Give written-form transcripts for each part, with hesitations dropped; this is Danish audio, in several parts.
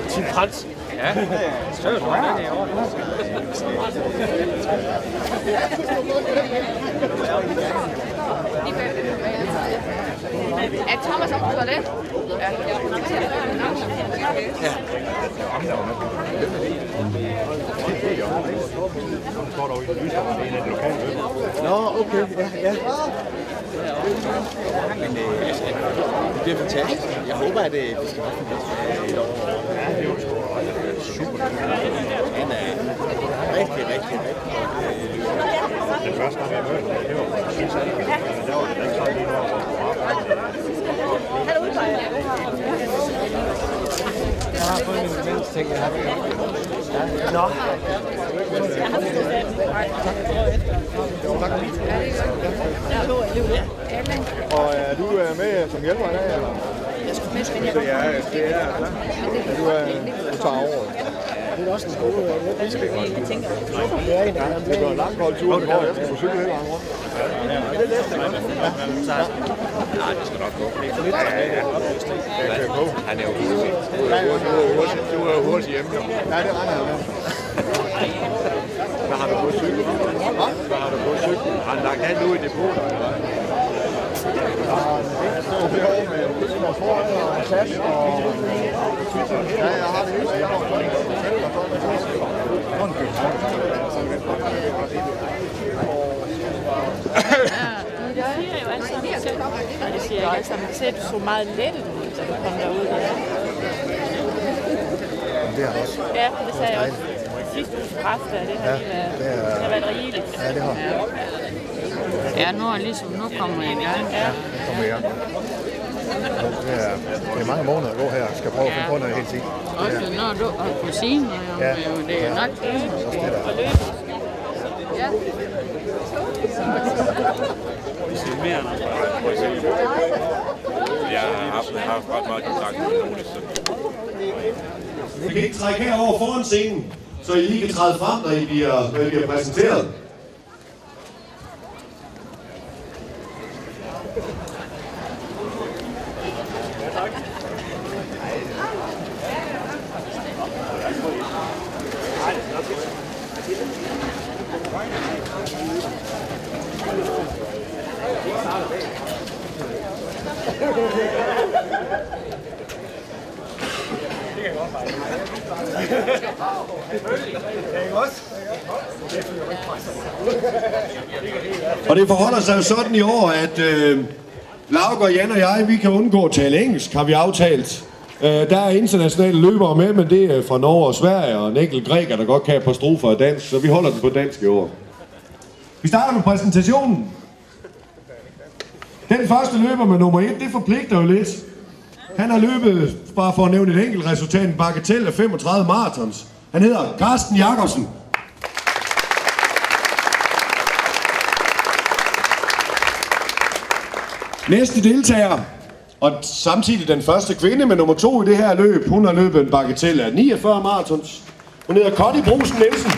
Tim Frans. Ja, så er det i år. Er Thomas op på toilet? Ja. Nå, okay. Ja. Men det bliver fantastisk. Jeg håber, at det skal være fantastisk et år. Ja, det er jo super. Han er rigtig. Den første gang, jeg mødte ham, det var præcis sådan. Der var det ikke sådan lige noget. Jeg har fået en mens ting, jeg har fået. Nå. Og er du med som hjælper i dag, eller? Jeg skulle med spille. Det er du tager over. Det er også en skole, jeg tænker. Det går en lang kold tur, hvor jeg skal på cykel hele vejen rundt. Det er næste godt. Nej, det skal nok gå. Jeg kan gå. Han er jo hurtigt. Du er hurtigt hjemme. Ja, det regner jeg med. Hvad har du på cykel? Hvad har du på cykel? Har han lagt alt ud i depotet? Jeg står herovre med en foran og en tas og... Ja, jeg har det hele. Jeg har det hele. Det siger jeg altså, man ser, at du så meget lettet ud, da du kom derud. Det er også. Ja, det sagde jeg også. Sidste uges præst, det har været rigeligt. Ja, det har. Ja, nu er ligesom, nu kommer jeg i gang. Ja, kommer jeg. Det er mange måneder at gå her. Jeg skal prøve at finde på noget hele tiden. Også når du har kusiner, ja. Det er nok det. Ja. Jeg har haft ret meget kontakt med nogen. Vi kan ikke trække herover foran scenen, så I lige kan træde frem, når I bliver præsenteret. Og det forholder sig jo sådan i år, at Lauke, Jan og jeg, vi kan undgå at tale engelsk, har vi aftalt. Der er internationale løbere med, men det er fra Norge og Sverige, og en enkelt græker, der godt kan et par strofer af dansk, så vi holder den på dansk i år. Vi starter med præsentationen. Den første løber med nummer 1, det forpligter jo lidt. Han har løbet, bare for at nævne et enkelt resultat, en bagatel af 35 marathons. Han hedder Carsten Jacobsen. Næste deltager, og samtidig den første kvinde med nummer 2 i det her løb, hun har løbet en bagatel af 49 marathons. Hun hedder Connie Brusen Nielsen.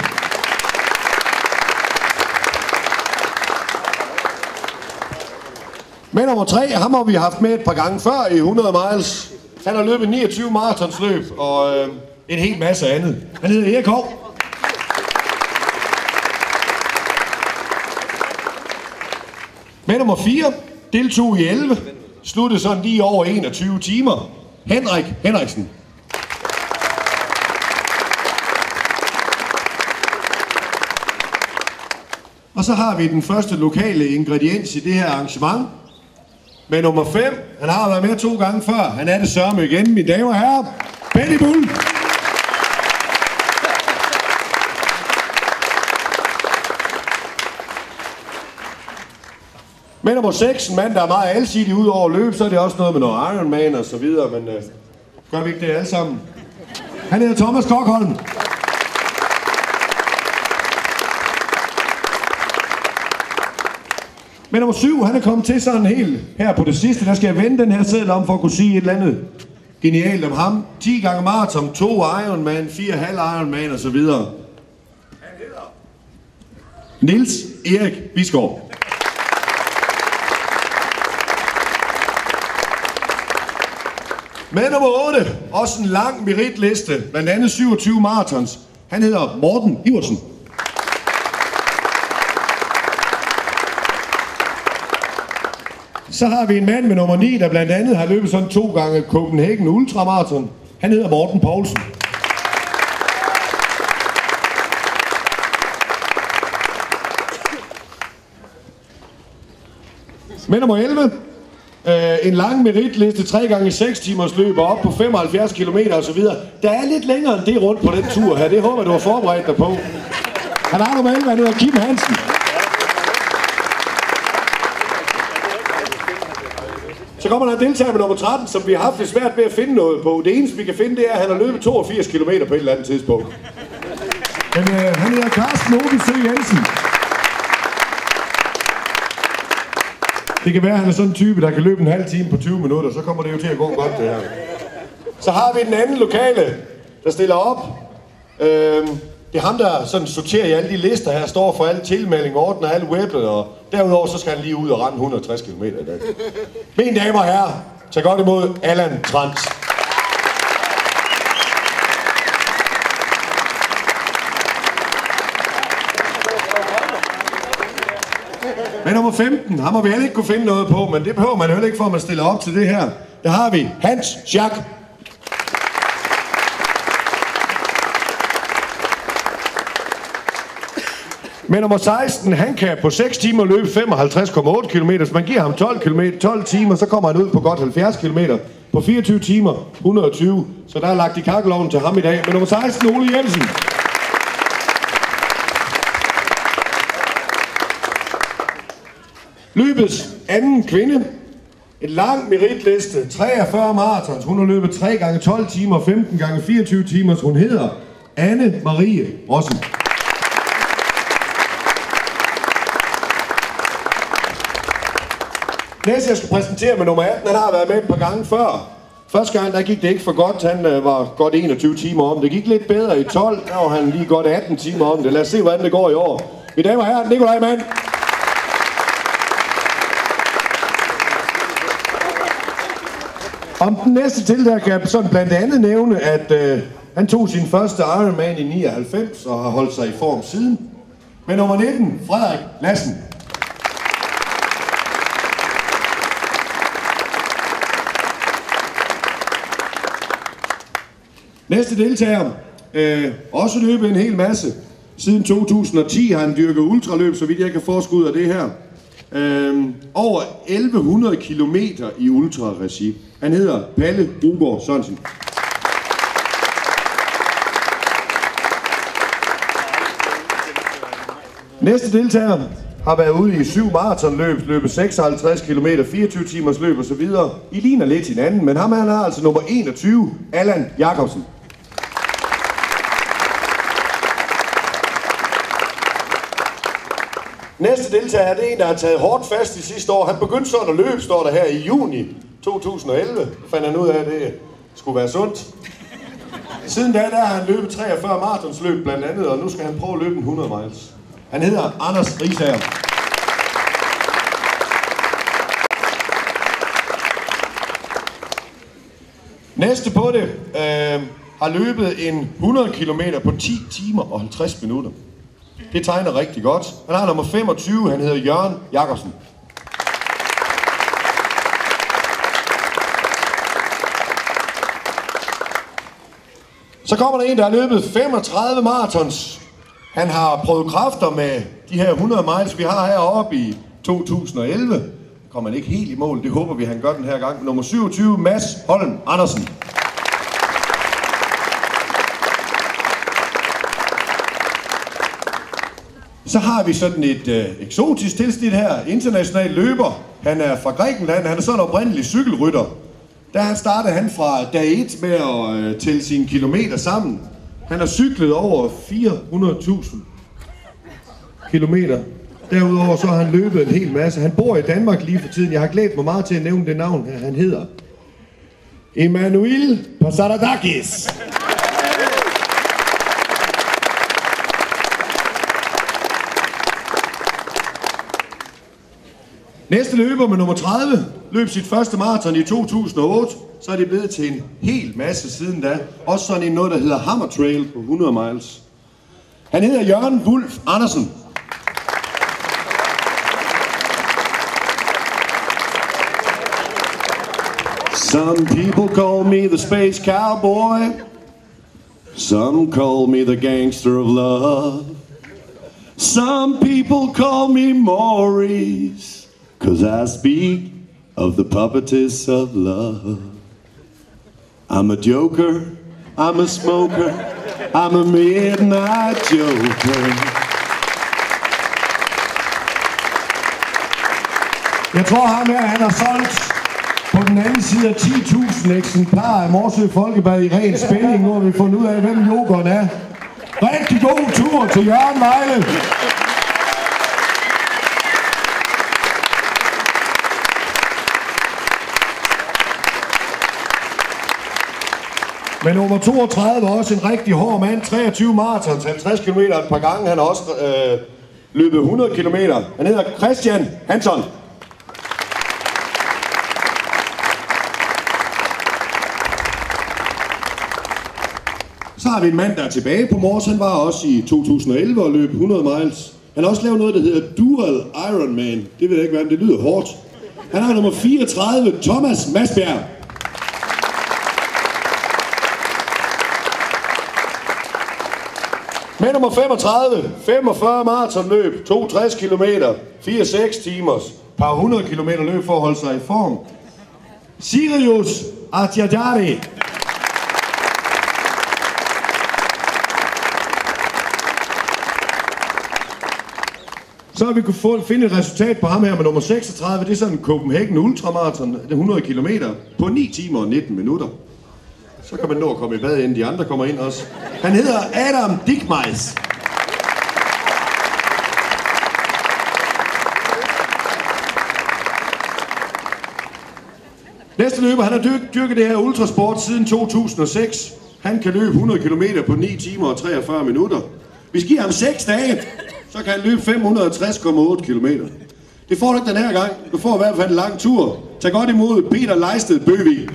Med nummer 3, ham har vi haft med et par gange før i 100 miles. Han har løbet 29 maratonsløb og en hel masse andet. Han hedder Erik Hov. Med nummer 4 deltog i 11, sluttede sådan lige over 21 timer. Henrik Henriksen. Og så har vi den første lokale ingrediens i det her arrangement. Med nummer 5, han har været med 2 gange før, han er det sørme igen, mine damer og herrer, Benny Bull. Med nummer 6, en mand, der er meget alsidig ud over løb, så er det også noget med noget Ironman og så videre, men gør vi ikke det alle sammen? Han hedder Thomas Kokholm. Med nummer 7, han er kommet til sådan helt her på det sidste, der skal jeg vende den her seddel om for at kunne sige et eller andet genialt om ham. 10 gange maraton, 2 Ironman, 4 halv Ironman og så videre. Han hedder Niels Erik Bisgaard. Med nummer 8, også en lang meritliste, blandt andet 27 maratons. Han hedder Morten Iversen. Så har vi en mand med nummer 9, der blandt andet har løbet sådan 2 gange Copenhagen Ultramarathon. Han hedder Morten Poulsen. Med nummer 11, en lang meritliste, 3 gange 6 timers løb og op på 75 km og så videre. Der er lidt længere end det rundt på den tur her. Det håber jeg, du har forberedt dig på. Han har nummer 11, han hedder Kim Hansen. Så kommer der en deltager med nummer 13, som vi har haft lidt svært ved at finde noget på. Det eneste vi kan finde, det er, at han har løbet 82 km på et eller andet tidspunkt. Men han hedder Carsten Ovesø Jensen. Det kan være, at han er sådan en type, der kan løbe en halv time på 20 minutter, så kommer det jo til at gå godt det her. Så har vi den anden lokale, der stiller op. Det er ham, der sådan sorterer i alle de lister her, står for alle tilmelding, ordner alle webbet, og derudover så skal han lige ud og rende 160 km i dag. Mine damer og herrer, tag godt imod Allan Trans. Men nummer 15, ham har vi heller ikke kunne finde noget på, men det behøver man heller ikke, for at man stiller op til det her. Der har vi Hans Schack. Med nummer 16, han kan på 6 timer løbe 55,8 km. Hvis man giver ham 12 timer, så kommer han ud på godt 70 km. På 24 timer, 120. Så der er lagt i kakkelovnen til ham i dag. Med nummer 16, Ole Jensen. Løbets anden kvinde. En lang meritliste, 43 maratons. Hun har løbet 3 gange 12 timer, 15 gange 24 timer. Hun hedder Anne Marie Rossen. Næste jeg skal præsentere med nummer 18, han har været med et par gange før. Første gang der gik det ikke for godt, han var godt 21 timer om. Det gik lidt bedre i 12, der var han lige godt 18 timer om det. Lad os se, hvordan det går i år. Mine damer og herrer, Nikolaj Mann. Om den næste tiltager kan jeg sådan blandt andet nævne, at han tog sin første Ironman i 99 og har holdt sig i form siden. Med nummer 19, Frederik Lassen. Næste deltager, også løbet en hel masse. Siden 2010 har han dyrket ultraløb, så vidt jeg kan forske ud af det her. Over 1100 kilometer i ultraregi. Han hedder Palle Rugård Sørensen. Næste deltager har været ude i 7 maratonløb, løbet 56 km, 24 timers løb og så videre. I ligner lidt hinanden, men han har altså nummer 21, Allan Jacobsen. Næste deltager, det er en, der har taget hårdt fast i sidste år. Han begyndte sådan at løbe, står der her i juni 2011. Fandt han ud af, at det skulle være sundt. Siden da har han løbet 43 maratonsløb blandt andet, og nu skal han prøve at løbe en 100 miles. Han hedder Anders Risager. Næste på det har løbet en 100 km på 10 timer og 50 minutter. Det tegner rigtig godt. Han har nummer 25, han hedder Jørgen Jacobsen. Så kommer der en, der har løbet 35 marathons. Han har prøvet kræfter med de her 100 miles, vi har heroppe i 2011. Kommer han ikke helt i mål, det håber vi, han gør den her gang. Nummer 27, Mads Holm Andersen. Så har vi sådan et eksotisk tilsnit her, international løber. Han er fra Grækenland, han er sådan en oprindelig cykelrytter. Der startede han fra dag 1 med at tælle sine kilometer sammen. Han har cyklet over 400.000 kilometer. Derudover så har han løbet en hel masse. Han bor i Danmark lige for tiden. Jeg har glædet mig meget til at nævne det navn. Han hedder Emanuel Pasaradakis. Næste løber med nummer 30 løb sit første maraton i 2008. Så er det blevet til en hel masse siden da. Også sådan en noget, der hedder Hammer Trail på 100 miles. Han hedder Jørgen Wulf Andersen. Some people call me the space cowboy. Some call me the gangster of love. Some people call me Maurice, 'cause I speak of the puppetess of love. I'm a joker, I'm a smoker, I'm a midnight joker. Jeg tror ham her, han har solgt på den anden side af 10.000 eksemplarer af Morsø Folkebad i ren spænding. Nu har vi fundet ud af, hvem jokeren er. Rigtig god tur til Jørgen Vejle. Men nummer 32 var også en rigtig hård mand. 23 marathons, 50 km et par gange. Han har også løbet 100 km. Han hedder Christian Hansson. Så har vi en mand, der er tilbage på Mors. Han var også i 2011 og løb 100 miles. Han har også lavet noget, der hedder Dual Ironman. Det ved jeg ikke, hvad det lyder hårdt. Han har nummer 34, Thomas Masbjerg. Med nummer 35, 45 maratonløb, 62 km, 4-6 timers, par 100 km løb for at holde sig i form. Sirius Atjadjari. Så har vi kunne finde et resultat på ham her med nummer 36. Det er sådan en Copenhagen Ultramarathon, det er 100 km på 9 timer og 19 minutter. Så kan man nå at komme i bad, inden de andre kommer ind også. Han hedder Adam Dickmeis. Næste løber, han har dyrket det her ultrasport siden 2006. Han kan løbe 100 km på 9 timer og 43 minutter. Vi giver ham 6 dage, så kan han løbe 560,8 km. Det får du ikke den her gang. Du får i hvert fald en lang tur. Tag godt imod Peter Leisted Bøvig.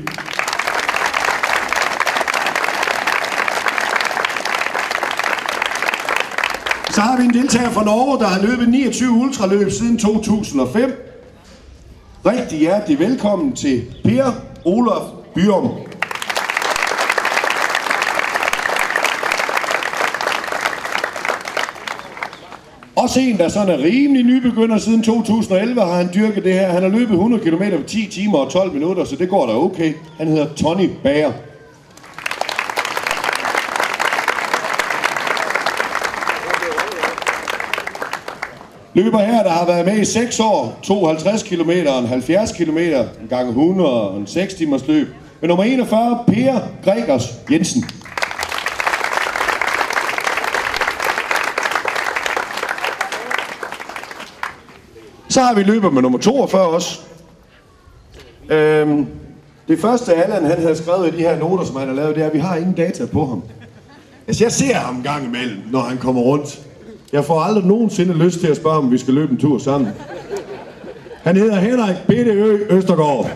Så har vi en deltager fra Norge, der har løbet 29 ultraløb siden 2005. Rigtig hjertelig velkommen til Per Olof Byrum. Også en, der sådan er rimelig nybegynder siden 2011, har han dyrket det her. Han har løbet 100 km på 10 timer og 12 minutter, så det går da okay. Han hedder Tony Bager. Løber her, der har været med i 6 år, 52 km, 70 km, en gang 100 og en 6 timers løb. Med nummer 41, Per Gregers Jensen. Så har vi løber med nummer 42 også. Det første Allan han havde skrevet i de her noter, som han har lavet, det er, at vi har ingen data på ham. Altså jeg ser ham en gang imellem, når han kommer rundt. Jeg får aldrig nogensinde lyst til at spørge, om vi skal løbe en tur sammen. Han hedder Henrik P.D.Ø. Østergaard.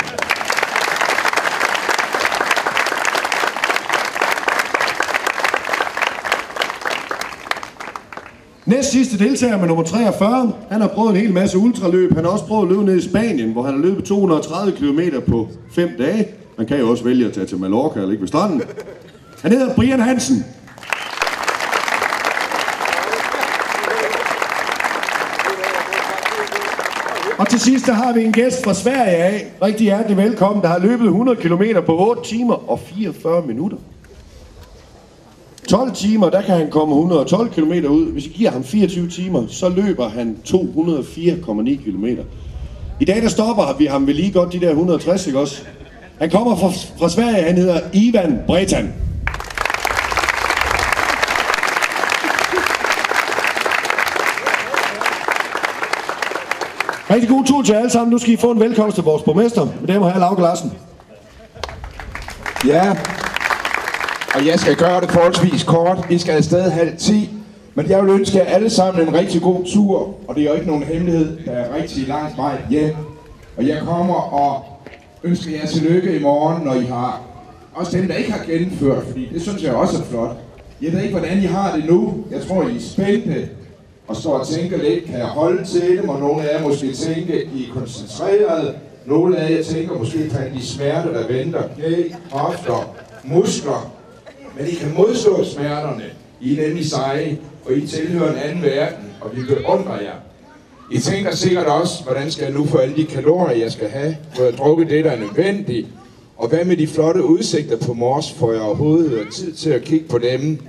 Næst sidste deltager med nummer 43. Han har prøvet en hel masse ultraløb. Han har også prøvet at løbe ned i Spanien, hvor han har løbet 230 km på 5 dage. Man kan jo også vælge at tage til Mallorca eller ligge ved stranden. Han hedder Brian Hansen. Og til sidst der har vi en gæst fra Sverige af. Rigtig hjertelig velkommen, der har løbet 100 km på 8 timer og 44 minutter. 12 timer, der kan han komme 112 km ud. Hvis I giver ham 24 timer, så løber han 204,9 km. I dag der stopper vi ham ved lige godt de der 160, ikke også? Han kommer fra Sverige, han hedder Ivan Bretan. Rigtig god tur til alle sammen. Nu skal I få en velkomst til vores borgmester. Med dem her, Lauke Larsen. Ja, og jeg skal gøre det forholdsvis kort. Vi skal afsted 9:30. Men jeg vil ønske jer alle sammen en rigtig god tur. Og det er jo ikke nogen hemmelighed, der er rigtig langt vej hjem. Og jeg kommer og ønsker jer tillykke i morgen, når I har... Også dem, der ikke har gennemført, fordi det synes jeg også er flot. Jeg ved ikke, hvordan I har det nu. Jeg tror, I er spændte og står og tænker lidt, kan jeg holde til dem? Og nogle af jer måske tænker, I er koncentreret. Nogle af jer tænker måske, kan de smerter, der venter. Knæ, hofter, muskler. Men I kan modstå smerterne. I er nemlig seje, og I tilhører en anden verden, og vi beundrer jer. I tænker sikkert også, hvordan skal jeg nu få alle de kalorier, jeg skal have, for at drukke det, der er nødvendigt. Og hvad med de flotte udsigter på Mors, får jeg overhovedet tid til at kigge på dem.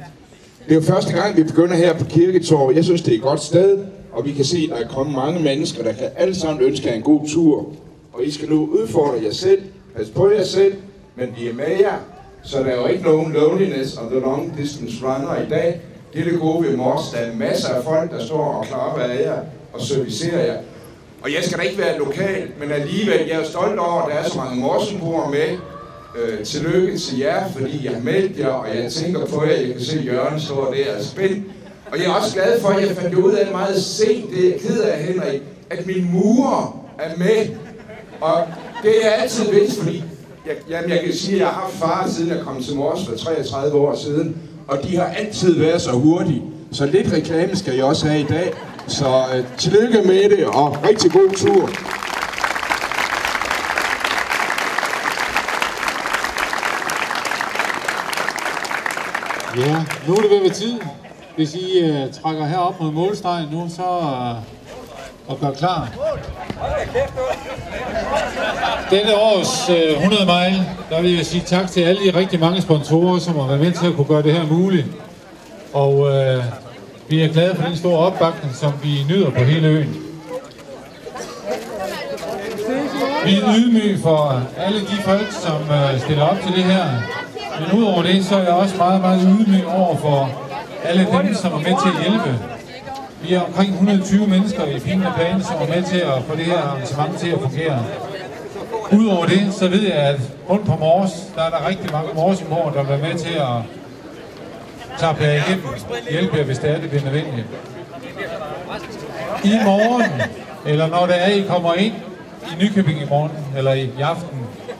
Det er jo første gang, vi begynder her på Kirketorvet. Jeg synes, det er et godt sted, og vi kan se, at der er kommet mange mennesker, der kan alle sammen ønske jer en god tur. Og I skal nu udfordre jer selv, pas på jer selv, men vi er med jer, så der er jo ikke nogen loneliness on the long distance runner i dag. Det er det gode ved Mors. Der er masser af folk, der står og klapper af jer og servicerer jer. Og jeg skal da ikke være lokal, men alligevel, jeg er stolt over, at der er så mange morsenbrugere med. Tillykke til jer, fordi jeg har meldt jer, og jeg tænker på jer. Jeg kan se Jørgen står der og spændt. Og jeg er også glad for, at jeg fandt ud af det meget sent, det er jeg ked af, Henrik, at min murer er med. Og det er altid vigtigt, fordi jeg kan sige, at jeg har haft far, siden jeg kom til Mors for 33 år siden, og de har altid været så hurtige. Så lidt reklame skal jeg også have i dag. Så tillykke med det, og rigtig god tur. Ja, nu er det ved tid. Hvis I trækker herop mod målstregen nu, så og gør klar. Denne års 100 mile, der vil jeg sige tak til alle de rigtig mange sponsorer, som har været med til at kunne gøre det her muligt. Og vi er glade for den store opbakning, som vi nyder på hele øen. Vi er ydmyge for alle de folk, som stiller op til det her. Men udover det, så er jeg også meget, meget ydmyg over for alle dem, som er med til at hjælpe. Vi er omkring 120 mennesker i Pinen og Pane, som er med til at få det her arrangement til at fungere. Udover det, så ved jeg, at rundt på Mors, der er der rigtig mange morsemor, der vil være med til at klappe jer igennem, hjælpe jer, hvis det er, det bliver nødvendigt. I morgen, eller når det er, I kommer ind i Nykøbing i morgen, eller i aften,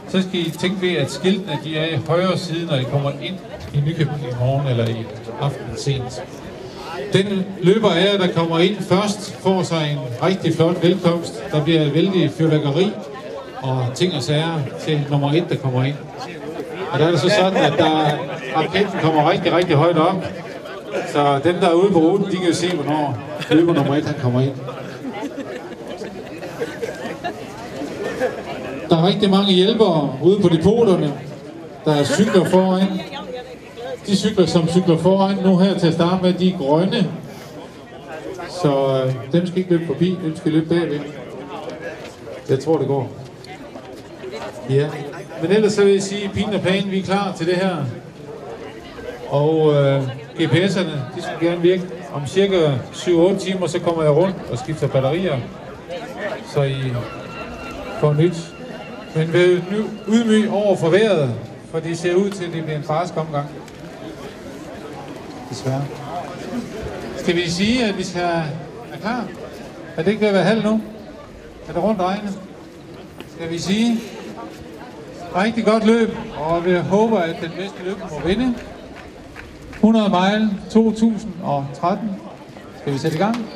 så skal I tænke ved, at skiltene de er i højre side, når I kommer ind i Nykøbing i morgen, eller i aften sent. Den løber af jer, der kommer ind først, får sig en rigtig flot velkomst. Der bliver et vældig fyrværkeri og ting og sager til nummer 1, der kommer ind. Og der er det så sådan, at raketten kommer rigtig, rigtig højt op. Så dem, der er ude på ruten, de kan jo se, hvornår løber nummer 1, han kommer ind. Der er rigtig mange hjælpere ude på depoterne. Der er cykler foran. De cykler, som cykler foran nu her til at starte med, de er grønne. Så dem skal ikke løbe forbi, dem skal løbe bagved. Jeg tror, det går. Ja, men ellers så vil jeg sige, at Pinen og Pane, vi er klar til det her. Og GPS'erne, de skal gerne virke. Om cirka 7-8 timer, så kommer jeg rundt og skifter batterier, så I får nyt. Men vær ydmyg over for vejret, for det ser ud til, at det bliver en barsk omgang. Desværre. Skal vi sige, at vi skal være klar? Er det ikke ved at være halv nu? Er det rundt regnet? Skal vi sige? Rigtig godt løb, og vi håber, at den bedste løber må vinde. 100 mile 2013. Skal vi sætte i gang?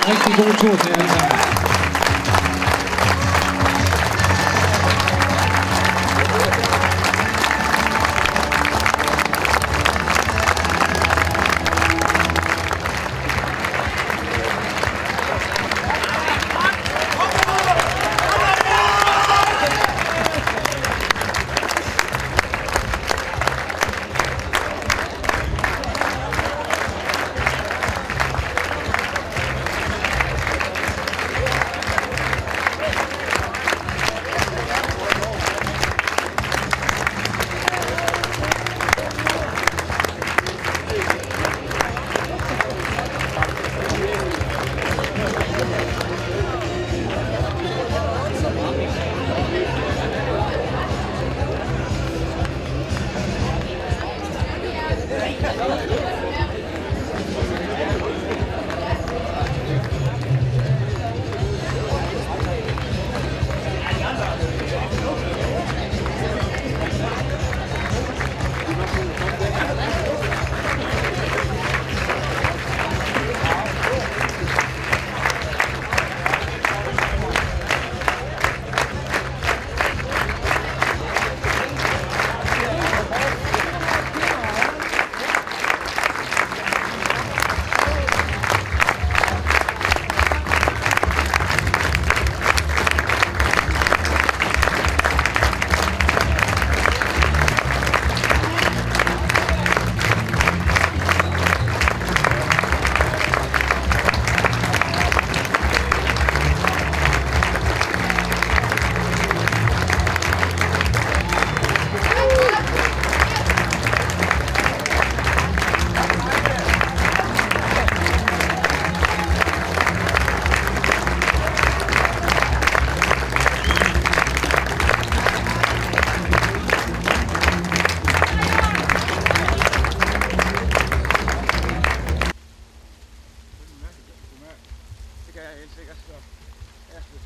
Rigtig god tur til alle sammen.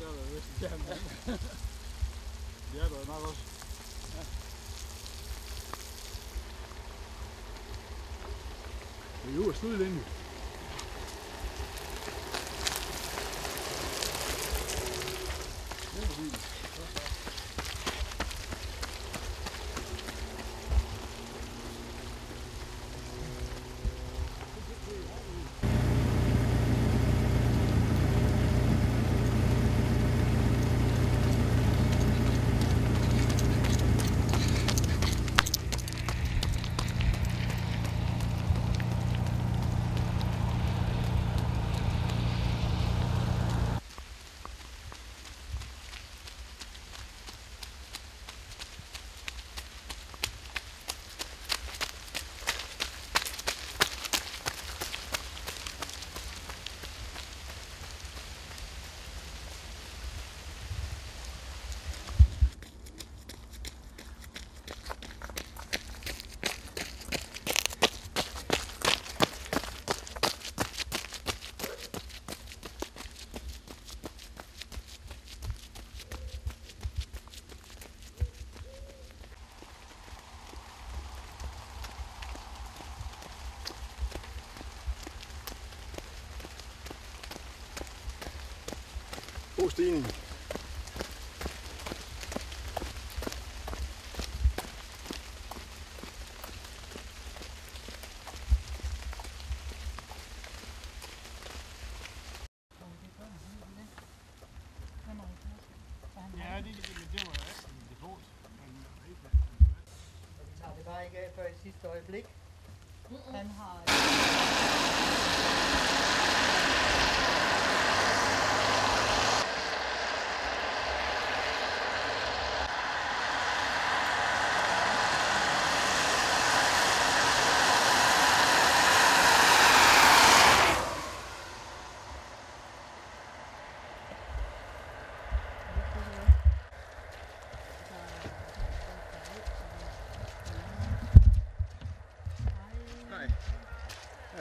er der vist gerne. Det er der nok også. Ja. Det er jo sludlinje. God stigning. Ja, det var det hårdt. Vi tager det bare ikke af før i sidste øjeblik. Han har...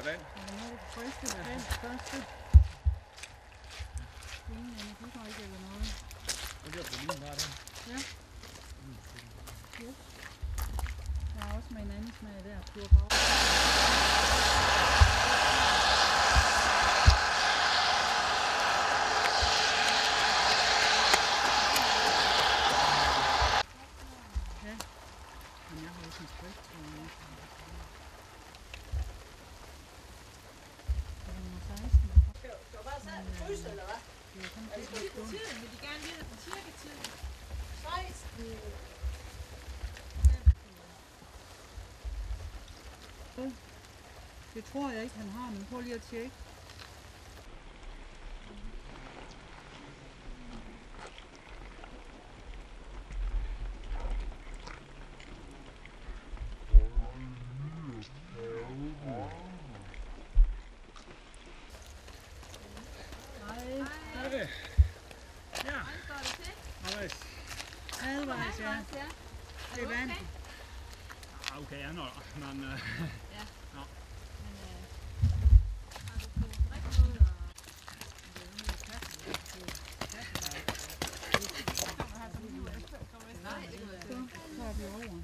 Vand. Friske vand første. Ingen energidrik eller noget. Det er på lige der. Ja. Der er også med en anden smag der. Pur power. Ja. Men jeg har også en sprit. Eller hvad? Er det lige på tiden? Vil de gerne vide, at den cirka tiden? 16. Det tror jeg ikke, han har, men prøv lige at tjekke. Halvvejs, ja. Det er vand. Okay, ja, men... Ja. Nå. Så er vi over.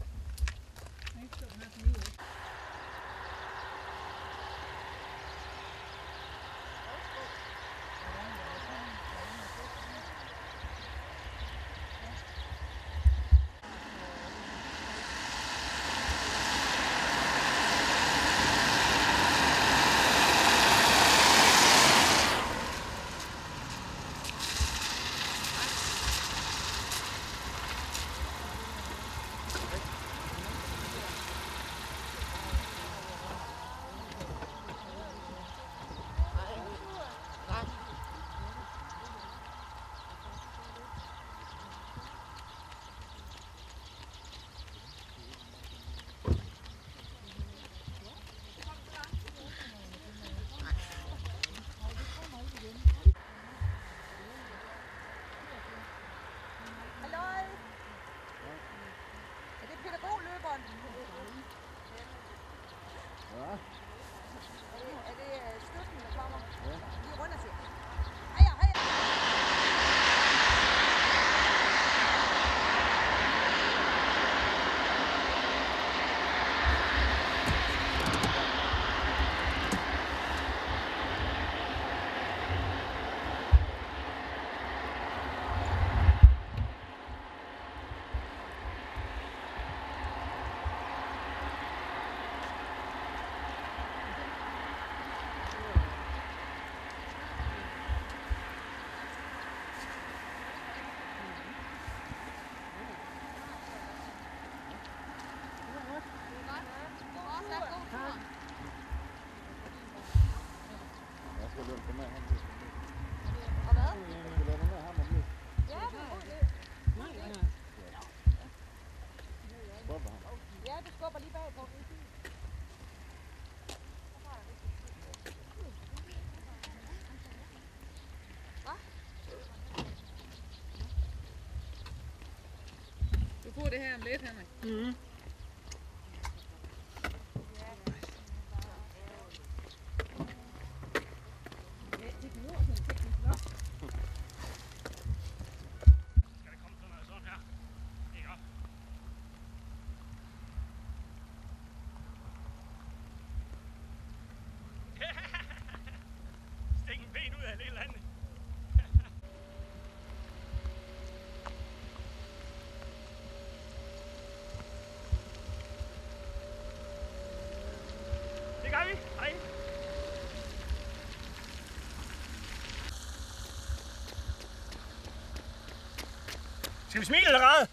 Ja, du skubber lige bagpå. Du får det her om lidt, Henrik. Mhm. Stik en ben ud af det eller andet. Det gør vi. Hej. Skal vi smile eller græde?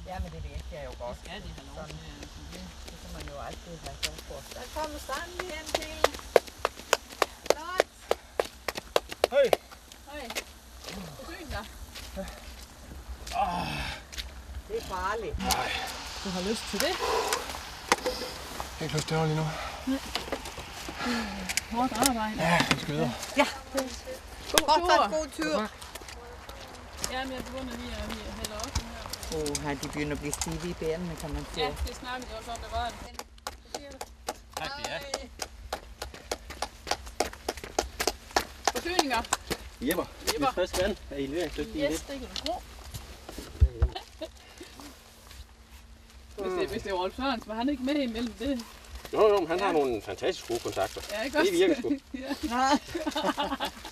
Jamen det ved jeg jo godt. Skal de have lov til? Det kan man jo altid have sjov for. Der kommer Stanley hen til. Flot. Hej. Hej. Forsyn dig. Det er farligt. Du har lyst til det? Jeg har ikke lyst til det lige nu. Hårdt arbejde. Ja, det skal videre. Ja. God tur. Jamen jeg begynder lige at hælde op den her. De begynder at blive stive i benene, kan man sige. Ja, det snakkede jeg også om, det var det. Tak det er. Forsyninger. Jepper. Lidt frisk vand. Er I leveringsdygtige i det? Yes, det kan du tro. Hvis det var Rolf Sørensen, var han ikke med imellem det? Jo, men han har nogle fantastisk gode kontakter. Ja, ikke også? Det virker sgu. Ja.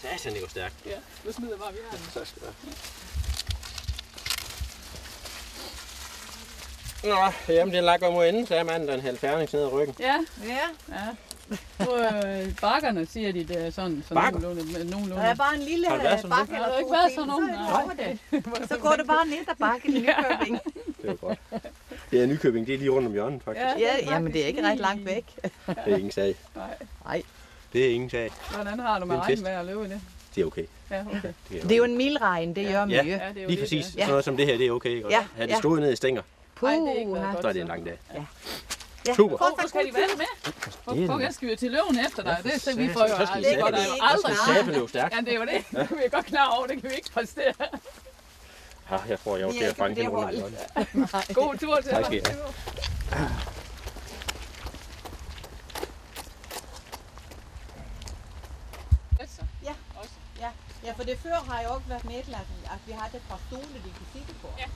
Satan, det går stærkt. Ja, du smider bare, vi har den. Så skal det være. Nå, jamen det er lagt om mod enden, så er manden der en halv færnings ned ad ryggen. Ja. Ja. På bakkerne siger de det sådan nogenlunde. Der er bare en lille bakke Der har ikke været sådan nogen. Så går det bare ned ad bakken i Nykøbing. Det er godt. Det er Nykøbing, det er lige rundt om hjørnet faktisk. Ja, jamen det er ikke ret langt væk. Det er ingen sag. Nej. Det er ingen sag. Hvordan har du med regnvejr at løbe i det? Det er okay. Ja, okay. Det er jo en mildregn, det gør mye. Ja, lige præcis. Sådan noget som det her, det er okay. Ja. Havde det stået ned i stænger, Nej, det er ikke været godt. så er det en lang dag. Ja. Super. Hvorfor skal de være med? Hvorfor skal vi til løven efter dig? Det er vi får jo aldrig. Det kan vi ikke. aldrig. Sæben er jo stærkt. Ja, det er jo det. Vi er godt klar over, det kan vi ikke præstere. Ja, jeg tror, jeg var til at fange hende rundt om hjørnet. God tur til dig. Tak skal I have. Ja, for det før har jeg også været med at vi har det fra stole, de kan sidde på. Ja,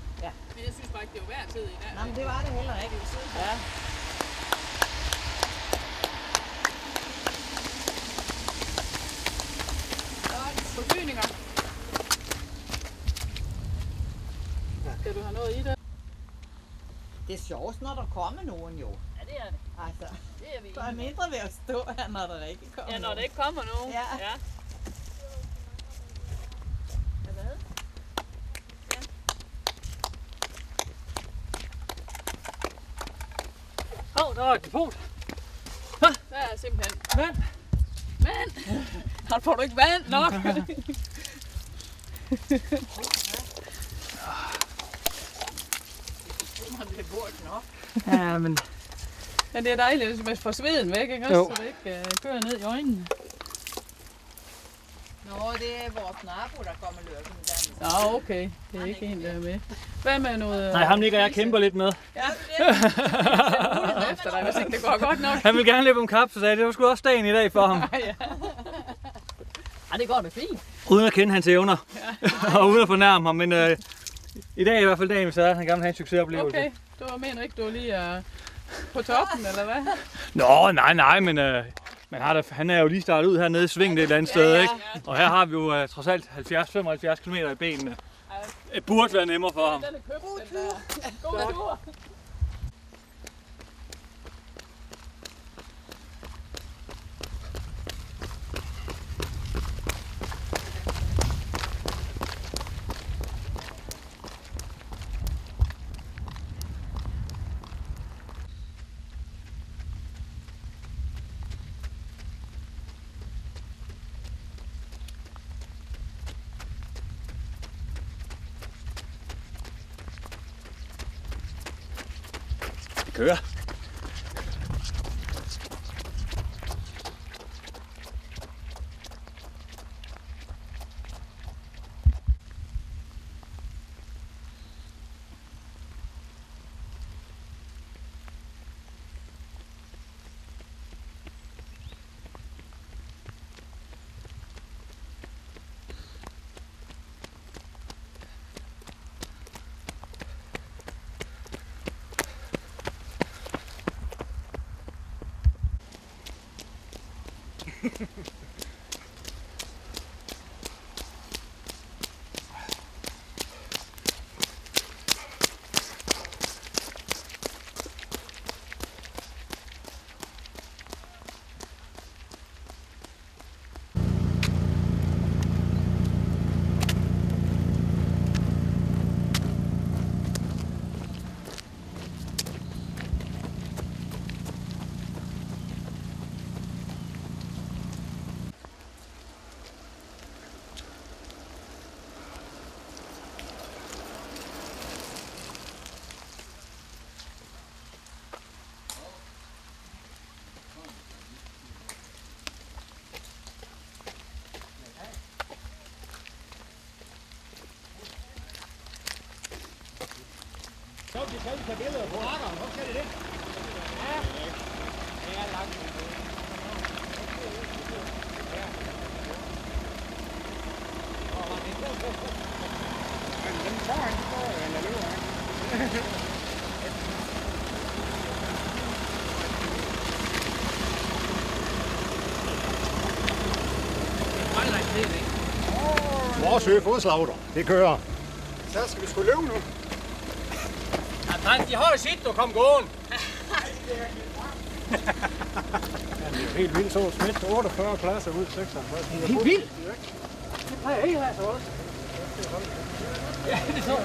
men jeg synes bare ikke, det var hver tid i dag. Nej, men det var det heller ikke. Ja. Forsyninger. Skal du have noget i det? Det er sjovt, når der kommer nogen jo. Ja, det er det. Altså, Det er vi der er mindre ved at stå her, når der ikke kommer Ja, når der nogen. ikke kommer nogen. Ja. Hvad? Hov, der er et depot. Der er simpelthen vand. Vand! Har får du ikke vand nok? Ja, men Men det er dejligt, hvis man får sveden væk, ikke også? Jo. Så det ikke kører ned i øjnene. Nå, det er vores nabo, der kommer løbende der. Nå, okay. Det er ikke en, der er med. Hvad med noget... Nej, ham ligger jeg kæmper lidt med. Ja, det er efter dig, hvis ikke det går godt nok. Han vil gerne løbe om kap, så sagde jeg, det var sgu også dagen i dag for ham. Ja. Ej, det går da fint. Uden at kende hans evner. Ja. Og uden at fornærme ham, men i dag er i hvert fald dagen, så han gerne vil have en succesoplevelse. Okay, du mener ikke, du lige på toppen, eller hvad? Nå, nej, men han er jo lige startet ud hernede i svingen et eller andet sted, ikke? Og her har vi jo trods alt 70-75 km i benene. Det burde være nemmere for ham. God tur. God tur. Kører. Så vil de tage billeder på radaren. Hvor skal det? Ja. Det er langt. Men den tager han på, eller løber han? Morsø fodslagter, det kører. Så skal vi sgu løbe nu. Nej, de har jo sit, du kom gående. Det er helt vildt, så smidt 48 pladser ud 56. Helt vildt? Det plejer ikke her så også. Ja, det er så.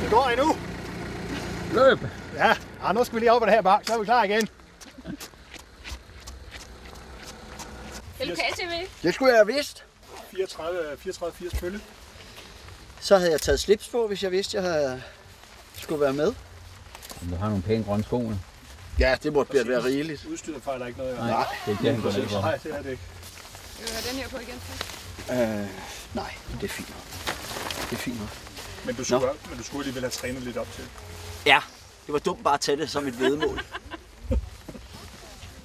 Det går endnu. Løb! Ja, nu skal vi lige op ad det her bakke, så er vi klar igen. LK-TV. Det skulle jeg have vidst. 34-80 pølle. Så havde jeg taget slips på, hvis jeg vidste, jeg skulle være med. Du har nogle pæne grønne sko. Ja, det måtte være rigeligt. Udstyret fejler ikke noget. Nej, det er det, han går ned for. Nej, det er det ikke. Vil du have den her på igen? Nej, det er fint nok. Det er fint nok. Men du skulle alligevel have trænet lidt op til. Ja, det var dumt bare at tage det som et væddemål.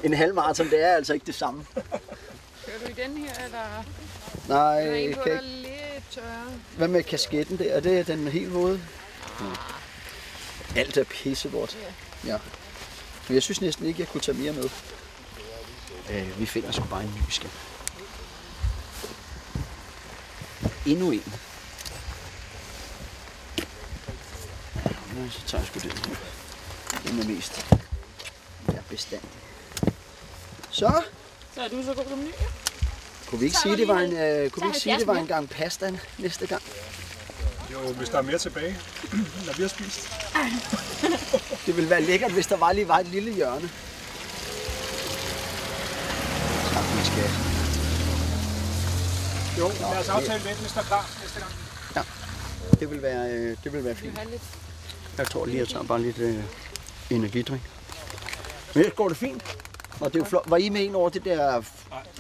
En halvmaraton, det er altså ikke det samme. Kører du i den her, eller? Nej, Den er en på, kan der er ikke. lidt tørre. Hvad med kasketten der? Er det den helt våde? Alt er pissevort. Ja. Men jeg synes næsten ikke, jeg kunne tage mere med. Vi finder sgu bare en ny skal. Endnu en. Så tager jeg sgu den her. Den er mest bestandig. Så er du så god som ny. kunne vi ikke sige, det var en gang pasta næste gang? Jo, hvis der er mere tilbage, når vi har spist. Det ville være lækkert, hvis der lige var et lille hjørne. Tak, min skat. Jo, lad os aftale det, hvis der er klar næste gang. Ja, det vil være fint. Jeg tror lige, jeg tager bare lidt energidrik. Men ellers går det fint. Og det er jo flot. Var I med ind over det der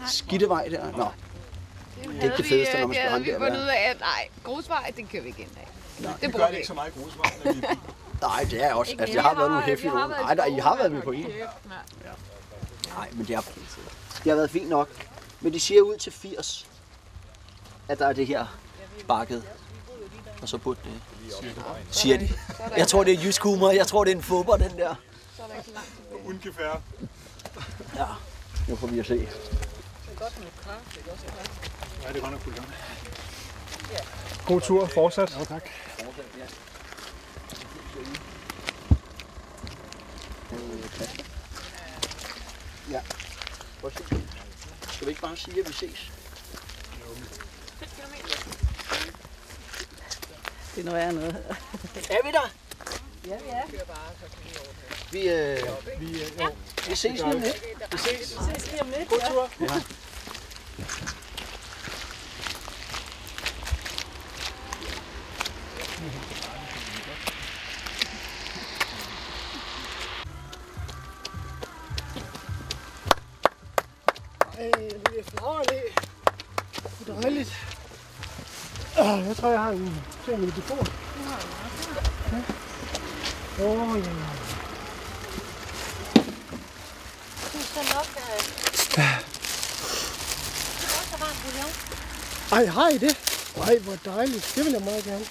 skittevej der? Nå. Det er ikke det fedeste, når man skal rende der. Vi var ude af, at nej, grusvej, det kører vi ikke ind af. Nej, det gør det ikke så meget grusvej, når vi er bil. Nej, det er også. Altså, jeg har været nogle hæftige nogle. Nej, I har været med på en. Nej, men det har været fint nok. Men de siger ud til 80, at der er det her bakket. Og så burde det. Siger de. Jeg tror, det er jysk humor. Jeg tror, det er en fodbold, den der. Så er der ikke så langt tilbage. Ungefær. Ja, nu får vi at se. Det er godt med kaffe, ikke også? Ja, det er godt nok fuldt gang. God tur, fortsat. Ja, tak. Ja. Skal vi ikke bare sige, at vi ses? Det er noget værre noget. Er vi der? Ja, vi er. Vi ses lige om lidt. Vi ses lige om lidt. God tur. Ja. Det er flagerlæ. Det er dejligt. Jeg tror, jeg har en ting i det bord. Ja. Ja. Du skal nok... Ej, har I det? Ej, hvor dejligt. Det vil jeg meget gerne.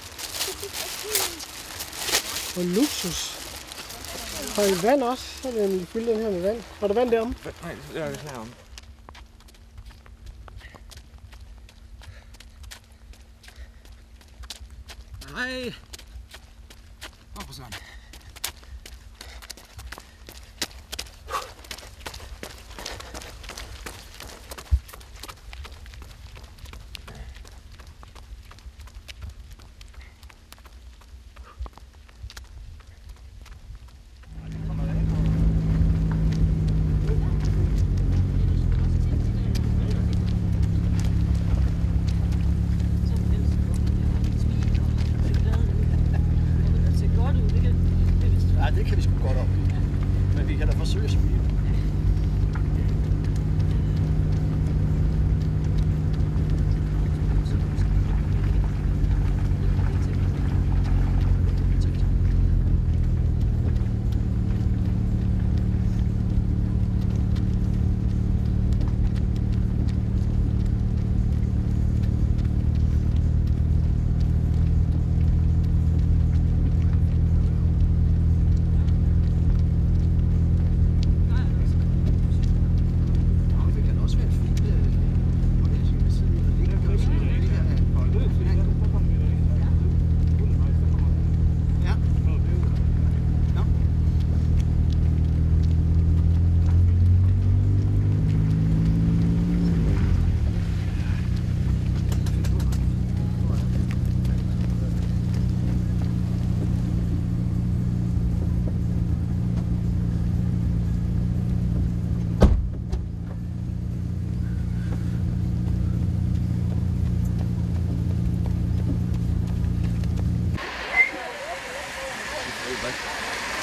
Og luksus. Har I vand også? Så vil jeg fylde den her med vand. Har du vand deromme? Nej, det er det heromme. Hej. Åh, for sådan. Det ser godt ud, det kan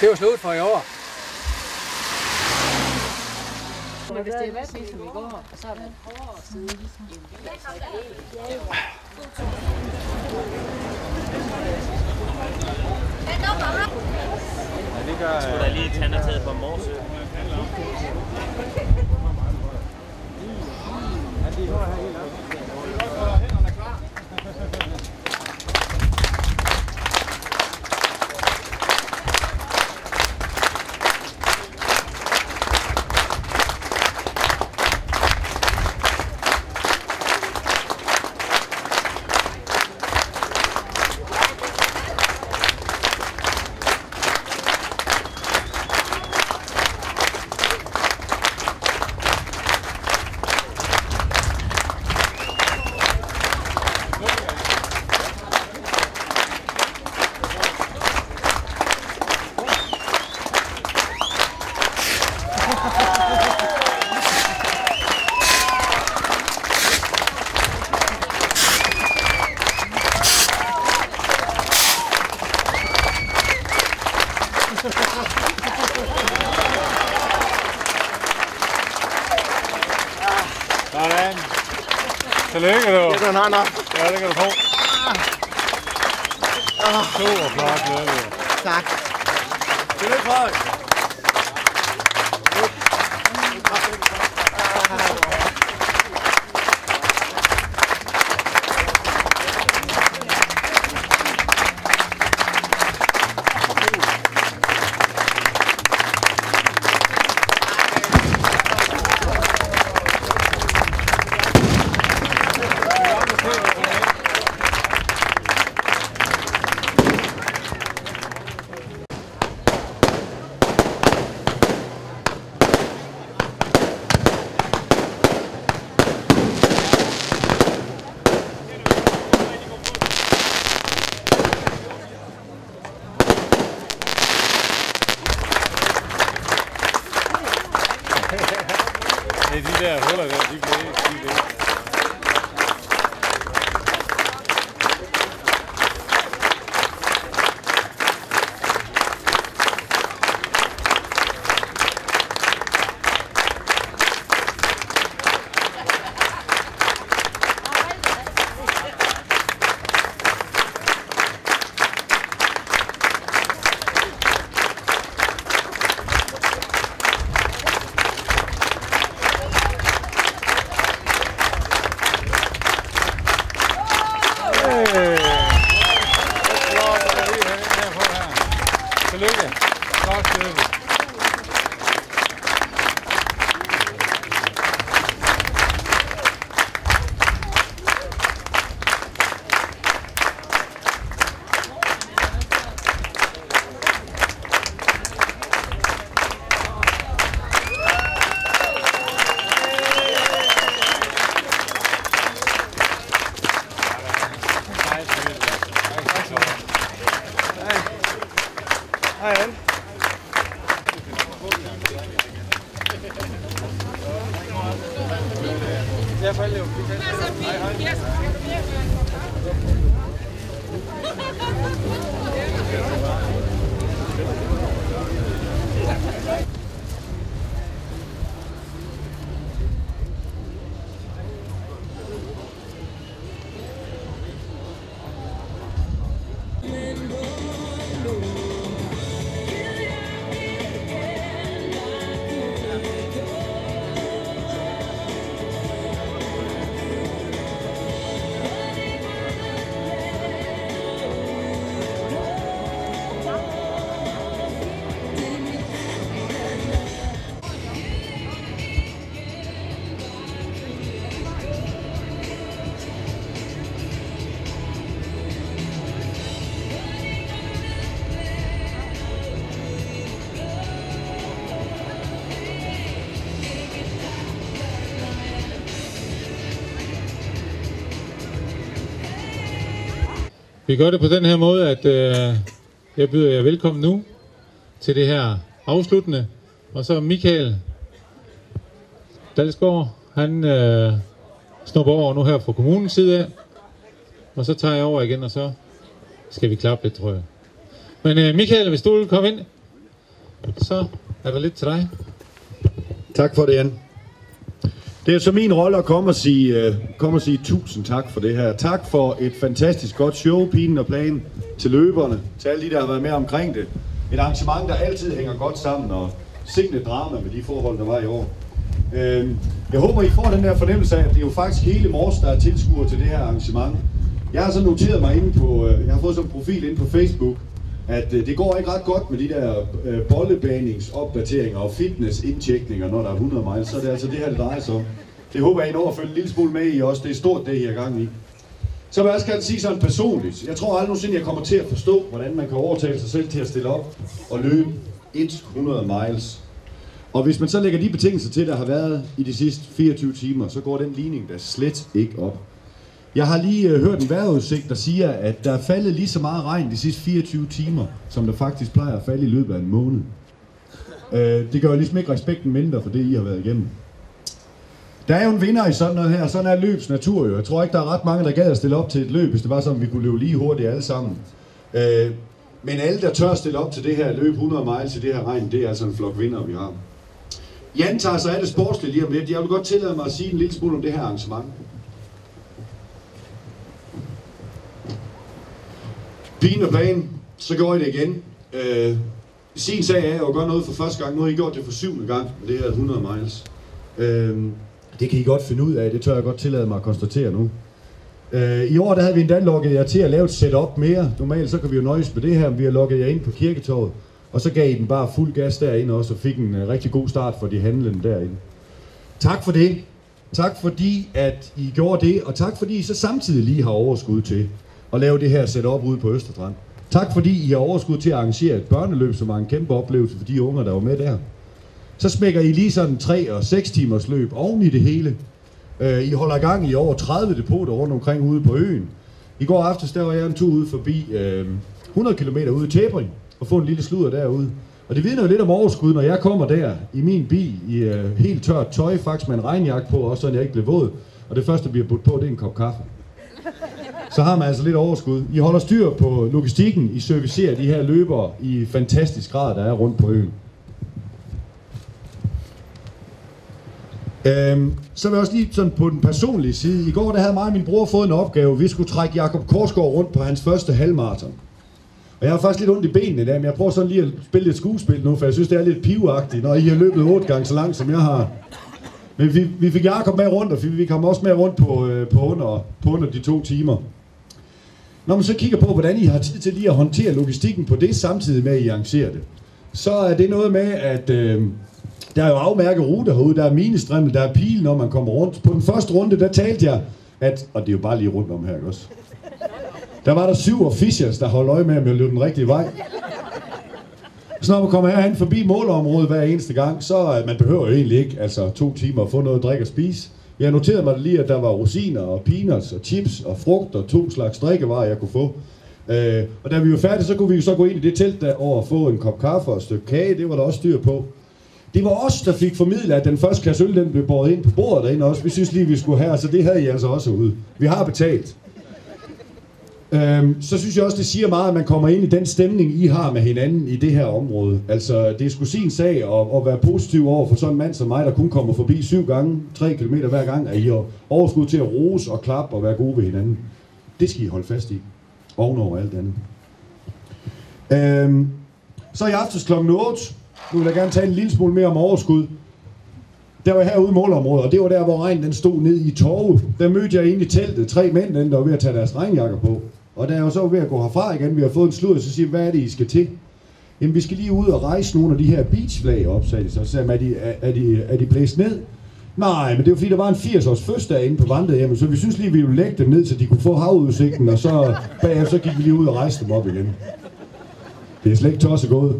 Det var slut for i år. Men hvis det er været ligesom i går, og så har det været hårdere at sidde i en bil, så er det Ja, det gør... Jeg skulle da lige tage noget taget på Morsø. Sådan. Tillykke, du. Det er en hånd op. Ja, det kan du få. Super flot, Lykke. Tak. Tillykke, Frederik. Det er de der huller der, de bliver ikke. Tillykke. Godt tillykke. Hej, Anne. Ja, for alle. Hej, hej. Vi gør det på den her måde, at jeg byder jer velkommen nu til det her afsluttende. Og så Michael Dalsgaard, han snupper over nu her fra kommunens side af. Og så tager jeg over igen, og så skal vi klappe lidt, tror jeg. Men Michael, hvis du vil komme ind. så er der lidt til dig. Tak for det, Jan. Det er så min rolle at komme og sige tusind tak for det her. Tak for et fantastisk godt show, Pinen og Planen, til løberne, til alle de, der har været med omkring det. Et arrangement, der altid hænger godt sammen, og sikkert drama med de forhold, der var i år. Jeg håber, I får den der fornemmelse af, at det er jo faktisk hele Mors, der er tilskuer til det her arrangement. Jeg har så noteret mig inde på, jeg har fået sådan en profil inde på Facebook, at det går ikke ret godt med de der bollebaningsopdateringer og fitnessindtjekninger, når der er 100 miles, så er det altså det her, det drejer sig om. Det håber jeg, I når at følge en lille smule med i også. Det er stort, det I er gang i. Så vil jeg også gerne sige sådan personligt. Jeg tror aldrig nogensinde, jeg kommer til at forstå, hvordan man kan overtale sig selv til at stille op og løbe 100 miles. Og hvis man så lægger de betingelser til, der har været i de sidste 24 timer, så går den ligning der slet ikke op. Jeg har lige hørt en vejrudsigt, der siger, at der er faldet lige så meget regn de sidste 24 timer, som der faktisk plejer at falde i løbet af en måned. Det gør ligesom ikke respekten mindre for det, I har været igennem. Der er jo en vinder i sådan noget her, sådan er løbs natur jo. Jeg tror ikke, der er ret mange, der gad at stille op til et løb, hvis det var sådan, vi kunne løbe lige hurtigt alle sammen. Men alle, der tør at stille op til det her løb 100 miles i det her regn, det er altså en flok vinder, vi har. Jan tager sig af det sportslige lige om lidt. Jeg vil godt tillade mig at sige en lille smule om det her arrangement. Pinen og Planen, så gjorde I det igen. Sin sag er at gøre noget for første gang. Nu har I gjort det for 7. gang, og det er 100 miles. Det kan I godt finde ud af, det tør jeg godt tillade mig at konstatere nu. I år der havde vi endda logget jer til at lave et setup mere. Normalt så kan vi jo nøjes med det her, men vi har logget jer ind på Kirketorvet. Og så gav I den bare fuld gas derinde også, og fik en rigtig god start for de handlende derinde. Tak for det. Tak fordi, at I gjorde det, og tak fordi I så samtidig lige har overskud til at lave det her setup ude på Østerstrand. Tak fordi I har overskud til at arrangere et børneløb, som var en kæmpe oplevelse for de unger, der var med der. Så smækker I lige sådan 3 og 6 timers løb oven i det hele. I holder gang i over 30 depoter rundt omkring ude på øen. I går aftes, der var jeg en tur ude forbi 100 km ude i Tæbring og få en lille sludder derude. Og det vidner jo lidt om overskud, når jeg kommer der i min bil i helt tørt tøj, faktisk med en regnjakke på, også så jeg ikke blev våd. Og det første, der bliver budt på, det er en kop kaffe. Så har man altså lidt overskud. I holder styr på logistikken, I servicerer de her løbere i fantastisk grad, der er rundt på øen. Så vil jeg også lige sådan på den personlige side. I går der havde mig og min bror fået en opgave. Vi skulle trække Jakob Korsgaard rundt på hans første halvmarathon. Og jeg har faktisk lidt ondt i benene i dag, men jeg prøver sådan lige at spille lidt skuespil nu, for jeg synes det er lidt pivagtigt, når I har løbet 8 gange så langt som jeg har. Men vi fik Jakob med rundt, og vi kom også med rundt på under de 2 timer. Når man så kigger på, hvordan I har tid til lige at håndtere logistikken på det, samtidig med at I arrangerer det, så er det noget med, at der er jo afmærket ruter herude, der er minestrimmel, der er pil, når man kommer rundt. På den første runde, der talte jeg, at, og det er jo bare lige rundt om her, ikke også? Der var der 7 officials, der holdt øje med, om jeg løb den rigtige vej. Så når man kommer herhen forbi måleområdet hver eneste gang, så man behøver jo egentlig ikke 2 timer at få noget at drikke og spise. Jeg noterede mig lige, at der var rosiner og peanuts og chips og frugt og 2 slags drikkevarer, jeg kunne få. Og da vi var færdige, så kunne vi jo så gå ind i det telt derovre og få en kop kaffe og et stykke kage. Det var der også styr på. Det var os, der fik formidlet, at den første kasse øl, den blev båret ind på bordet derinde også. Vi synes lige, vi skulle have, så det havde I altså også ude. Vi har betalt. Så synes jeg også, det siger meget, at man kommer ind i den stemning, I har med hinanden i det her område. Altså, det er sgu sin sag at være positiv over for sådan en mand som mig, der kun kommer forbi 7 gange, 3 kilometer hver gang, at I har overskud til at rose og klappe og være gode ved hinanden. Det skal I holde fast i. Ovenover alt andet. Så i aftes kl. 8, nu vil jeg gerne tale en lille smule mere om overskud. Der var herude i målområdet, og det var der, hvor regnen den stod ned i Torve. Der mødte jeg ind i teltet 3 mænd, der var ved at tage deres regnjakker på. Og da jeg var så ved at gå herfra igen, vi har fået en sludder, så siger jeg, hvad er det, I skal til? Jamen, vi skal lige ud og rejse nogle af de her beachflag op, sagde de så. Så sagde jeg, er de blæst ned? Nej, men det var fordi, der var en 80-års fødselsdag inde på vandrehjemmet, så vi synes lige, vi ville lægge dem ned, så de kunne få havudsigten, og så bagefter så gik vi lige ud og rejste dem op igen. Det er slet ikke tosset gået.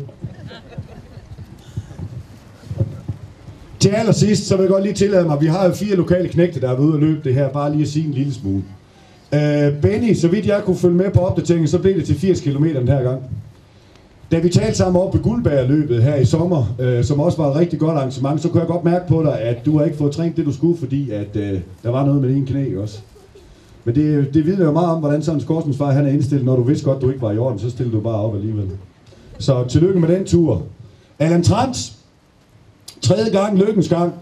Til allersidst, så vil jeg godt lige tillade mig, vi har jo 4 lokale knægte, der er ude og løbe det her, bare lige at sige en lille smule. Benny, så vidt jeg kunne følge med på opdateringen, så blev det til 80 km den her gang. Da vi talte sammen op ved Guldbærløbet her i sommer, som også var et rigtig godt arrangement, så kunne jeg godt mærke på dig, at du har ikke fået trænet det, du skulle, fordi at, der var noget med din knæ også. Men det vidner jo meget om, hvordan sådan en skorstensfar han er indstillet. Når du vidste godt, du ikke var i orden, så stillede du bare op alligevel. Så tillykke med den tur. Allan Trans, 3. gang, lykkens gang.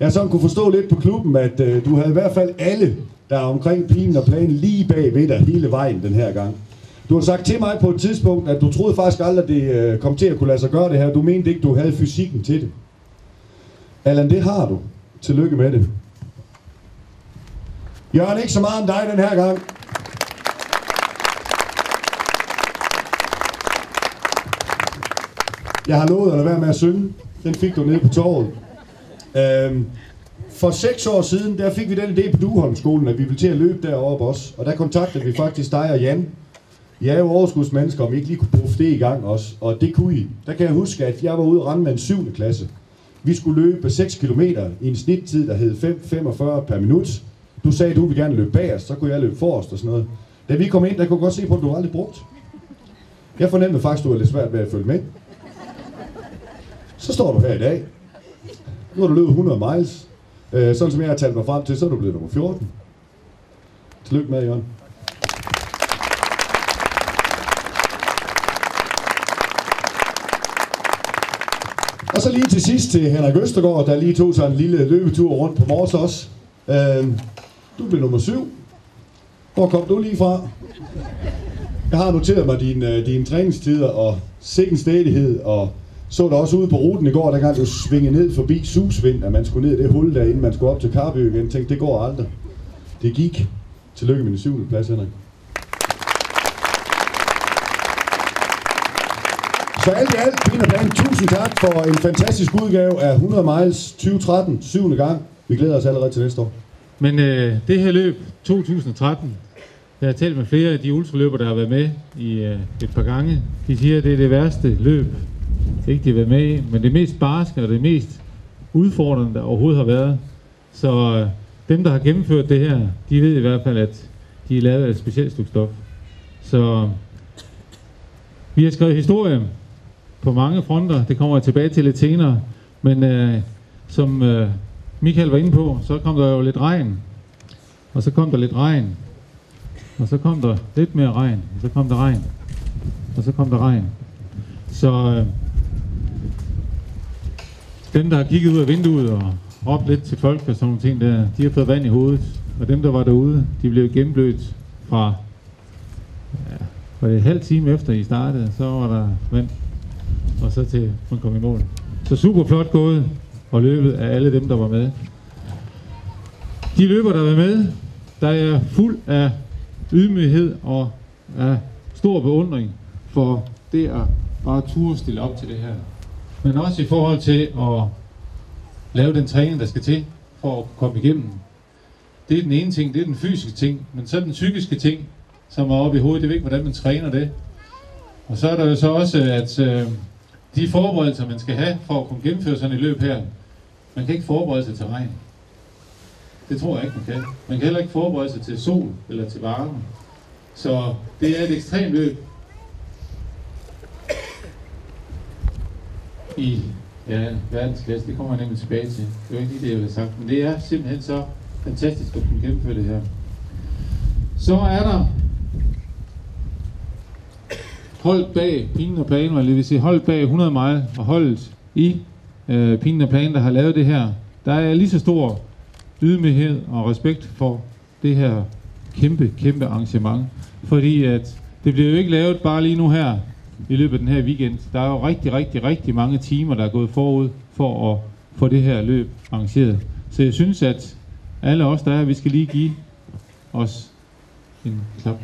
Jeg sådan kunne forstå lidt på klubben, at du havde i hvert fald alle, der er omkring pinen og planen, lige bag ved dig hele vejen den her gang. Du har sagt til mig på et tidspunkt, at du troede faktisk aldrig, at det kom til at kunne lade sig gøre det her. Du mente ikke, du havde fysikken til det. Allan, det har du. Tillykke med det. Jørgen, ikke så meget om dig den her gang. Jeg har lovet at lade være med at synge. Den fik du nede på torvet. For 6 år siden, der fik vi den idé på Dueholmskolen, at vi ville til at løbe deroppe også. Og der kontaktede vi faktisk dig og Jan. I er jo overskudsmennesker, om I ikke lige kunne bruge det i gang også. Og det kunne I. Der kan jeg huske, at jeg var ude og rende med en 7. klasse. Vi skulle løbe 6 kilometer i en snittid, der hed 5:45 per minut. Du sagde, at du ville gerne løbe bagerst, så kunne jeg løbe forrest og sådan noget. Da vi kom ind, der kunne jeg godt se på, at du var aldrig brugt. Jeg fornemmede faktisk, at du var lidt svært ved at følge med. Så står du her i dag. Nu har du løbet 100 miles. Sådan som jeg har talt mig frem til, så er du blevet nummer 14. Tillykke med, Jørgen. Og så lige til sidst til Henrik Østergaard, der lige tog sig en lille løbetur rundt på Mors også. Du blev nummer 7. Hvor kom du lige fra? Jeg har noteret mig dine træningstider og sikken stædighed, og så der også ude på ruten i går, der gang du svingede ned forbi Susvind, at man skulle ned i det hul der, inden man skulle op til Karby igen. Tænkte, det går aldrig. Det gik. Tillykke med din 7. plads, Henrik. Så alt i alt, Pien og Planen, tusind tak for en fantastisk udgave af 100 miles 2013, 7. gang. Vi glæder os allerede til næste år. Men det her løb 2013, jeg har talt med flere af de ultraløbere, der har været med i et par gange. De siger, at det er det værste løb, ikke de har været med i, men det mest barske og det mest udfordrende, der overhovedet har været. Så dem, der har gennemført det her, de ved i hvert fald, at de er lavet af et specielt stykke stof. Så vi har skrevet historie på mange fronter, det kommer jeg tilbage til lidt senere, men som Michael var inde på, så kom der jo lidt regn, og så kom der lidt regn, og så kom der lidt mere regn, og så kom der regn, og så kom der regn. Så dem, der har kigget ud af vinduet og råbt lidt til folk og sådan nogle ting der, de har fået vand i hovedet, og dem, der var derude, de blev gennemblødt fra en halv time efter I startede, så var der vand, og så til man kom i mål. Så super flot gået og løbet af alle dem, der var med. De løber, der var med, der er fuld af ydmyghed og af stor beundring for det at bare turde stille op til det her. Men også i forhold til at lave den træning, der skal til for at komme igennem. Det er den ene ting, det er den fysiske ting, men så den psykiske ting, som er oppe i hovedet, det er ikke, hvordan man træner det. Og så er der jo så også, at de forberedelser, man skal have for at kunne gennemføre sådan et løb her, man kan ikke forberede sig til regn. Det tror jeg ikke, man kan. Man kan heller ikke forberede sig til sol eller til varme. Så det er et ekstremt løb i verdensklasse. Det kommer jeg nemlig tilbage til. Det var ikke lige det, jeg ville have sagt. Men det er simpelthen så fantastisk at kunne gennemføre det her. Så er der holdt bag Pien og Planen, eller det vil sige holdt bag 100 mile og holdet i Pien og Planen, der har lavet det her. Der er lige så stor ydmyghed og respekt for det her kæmpe arrangement. Fordi at det bliver jo ikke lavet bare lige nu her i løbet af den her weekend. Der er jo rigtig mange timer, der er gået forud for at få det her løb arrangeret. Så jeg synes, at alle os, der er, vi skal lige give os en klap.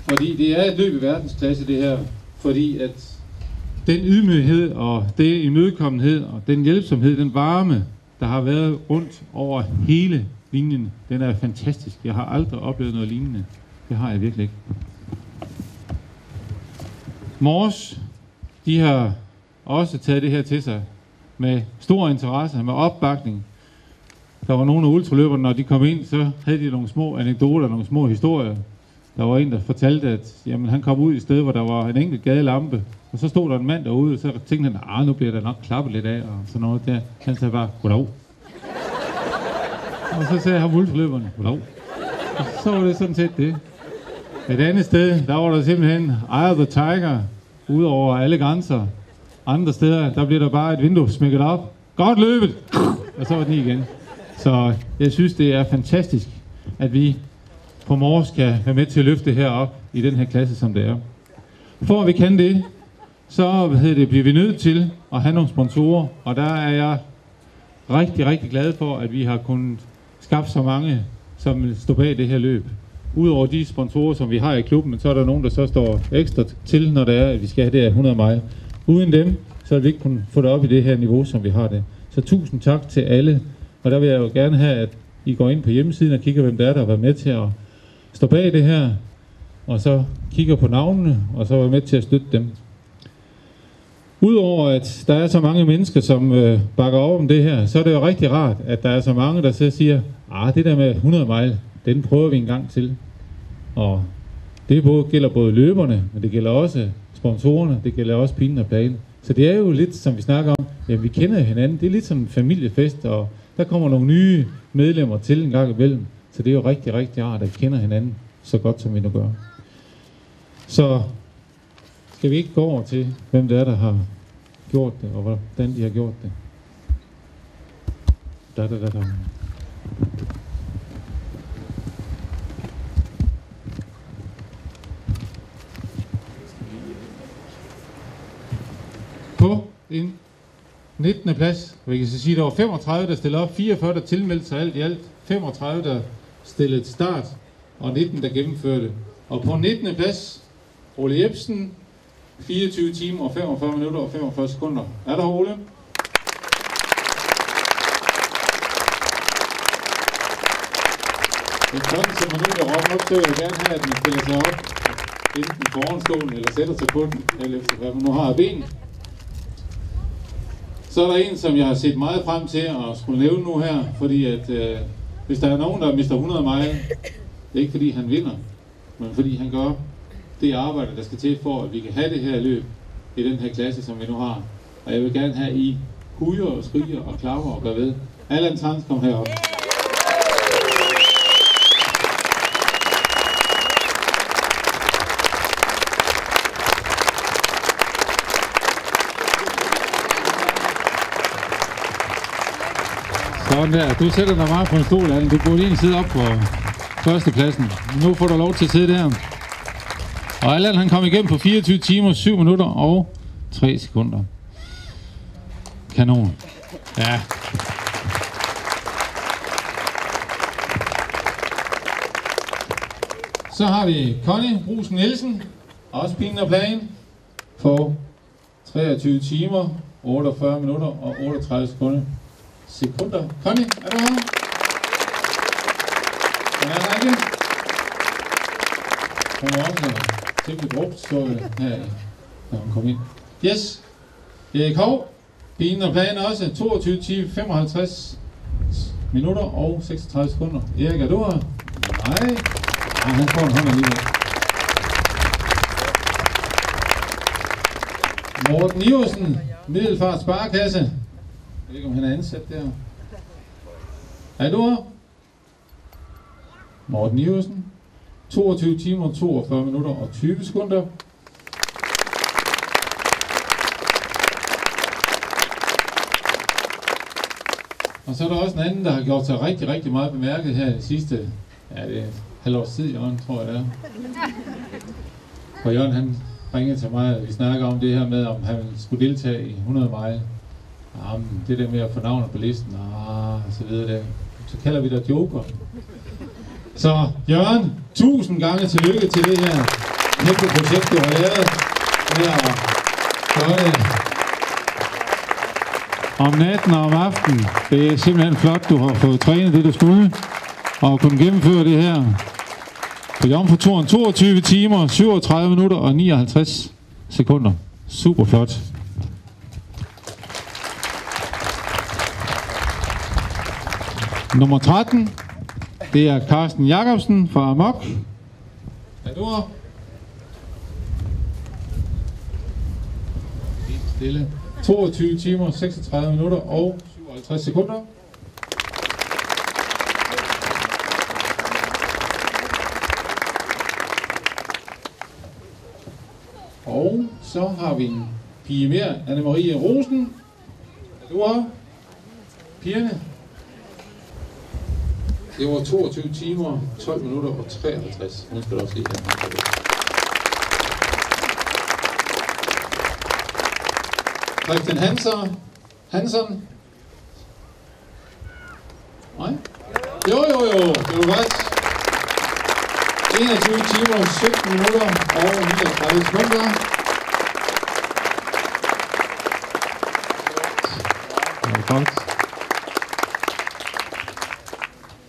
Fordi det er et løb i verdensklasse, det her. Fordi at den ydmyghed og det imødekommenhed og den hjælpsomhed, den varme, der har været rundt over hele linjen, den er fantastisk. Jeg har aldrig oplevet noget lignende. Det har jeg virkelig ikke. Mors, de har også taget det her til sig med stor interesse, med opbakning. Der var nogle af ultraløberne, når de kom ind, så havde de nogle små anekdoter, nogle små historier. Der var en, der fortalte, at jamen, han kom ud i et sted, hvor der var en enkelt gadelampe, og så stod der en mand derude, og så tænkte han, nu bliver der nok klappet lidt af, og sådan noget der. Han sagde bare, goddag. Og så sagde han ultraløberne, goddag. Så var det sådan set det. Et andet sted, der var der simpelthen Eye of the Tiger, ud over alle grænser. Andre steder, der blev der bare et vindue smækket op. Godt løbet! Og så var den igen. Så jeg synes, det er fantastisk, at vi på Mors kan være med til at løfte her op i den her klasse, som det er. For at vi kan det, så bliver vi nødt til at have nogle sponsorer, og der er jeg rigtig, rigtig glad for, at vi har kunnet skaffe så mange, som vil stå bag det her løb. Udover de sponsorer, som vi har i klubben, så er der nogen, der så står ekstra til, når det er, at vi skal have det her 100 mile. Uden dem, så vil vi ikke kunne få det op i det her niveau, som vi har det. Så tusind tak til alle, og der vil jeg jo gerne have, at I går ind på hjemmesiden og kigger, hvem der er, der har været med til at stå bag det her, og så kigger på navnene, og så er med til at støtte dem. Udover at der er så mange mennesker, som bakker op om det her, så er det jo rigtig rart, at der er så mange, der så siger, det der med 100 mile, den prøver vi en gang til. Og det gælder både løberne, men det gælder også sponsorerne, det gælder også pilen og planen. Så det er jo lidt, som vi snakker om, vi kender hinanden. Det er lidt som en familiefest, og der kommer nogle nye medlemmer til en gang imellem. Så det er jo rigtig, rigtig rart, at vi kender hinanden så godt, som vi nu gør. Så skal vi ikke gå over til, hvem det er, der har gjort det, og hvordan de har gjort det. På en 19. plads, vi kan så sige, der var 35, der stillede op, 44, der tilmeldte sig alt i alt, 35, der stillede til start, og 19, der gennemførte. Og på 19. plads, Ole Jebsen, 24 timer og 45 minutter og 45 sekunder. Er der, Ole? Det er sådan, som man nu kan råbe op, så vil jeg gerne have, at man stiller sig op, enten foran stolen eller sætter sig på den, eller efter hvad man nu har af ben. Så er der en, som jeg har set meget frem til at skulle nævne nu her, fordi at hvis der er nogen, der mister 100 mile, det er ikke fordi han vinder, men fordi han gør det arbejde, der skal til for, at vi kan have det her løb i den her klasse, som vi nu har. Og jeg vil gerne have I hujer og skriger og klapper og gør ved. Allan Trans, kom herop. Sådan der. Du sætter dig meget på en stol, Allan. Du burde lige sidde op på førstepladsen. Nu får du lov til at sidde der. Og Allan, han kom igennem på 24 timer, 7 minutter og 3 sekunder. Kanon. Ja. Så har vi Connie Brusen Nielsen, også pigen og planen, for 23 timer, 48 minutter og 38 sekunder. Connie, er du her? Den er ikke. Hun var også temmelig brugt, så her, når hun kom ind. Yes. Erik Hov, pigen og planen også, 22 timer, 55 minutter og 36 sekunder. Erik, er du her? Nej. Han får en hånd alligevel. Morten Iversen, Middelfart Sparekasse. Jeg ved ikke, om han er ansat der. Er du her? Morten Iversen. 22 timer, 42 minutter og 20 sekunder. Og så er der også en anden, der har gjort sig rigtig, rigtig meget bemærket her i det sidste, det er halvårs tid, Jørgen, tror jeg det er. Og Jørgen, han ringede til mig, og vi snakker om det her med, om han skulle deltage i 100 mile. Det der med at få navnet på listen, og så videre der. Så kalder vi dig Joker. Så Jørgen, 1000 gange tillykke til det her kæmpe projekt, du har lavet med at gøre det om natten og om aftenen. Det er simpelthen flot, du har fået trænet det, du skulle, og kunne gennemføre det her på jomfruturen 22 timer, 37 minutter og 59 sekunder. Super flot. Nummer 13, det er Carsten Jacobsen fra Amok. Er du her? Stille. 22 timer, 36 minutter og 57 sekunder. Og så har vi en pige mere, Anne-Marie Rosen. Er du her? Pigerne? Det var 22 timer, 12 minutter og 53. Nu skal du også lige have den. Christian Hansen. Nej? Jo, det var godt. 21 timer, 17 minutter og 39 sekunder. Det var godt.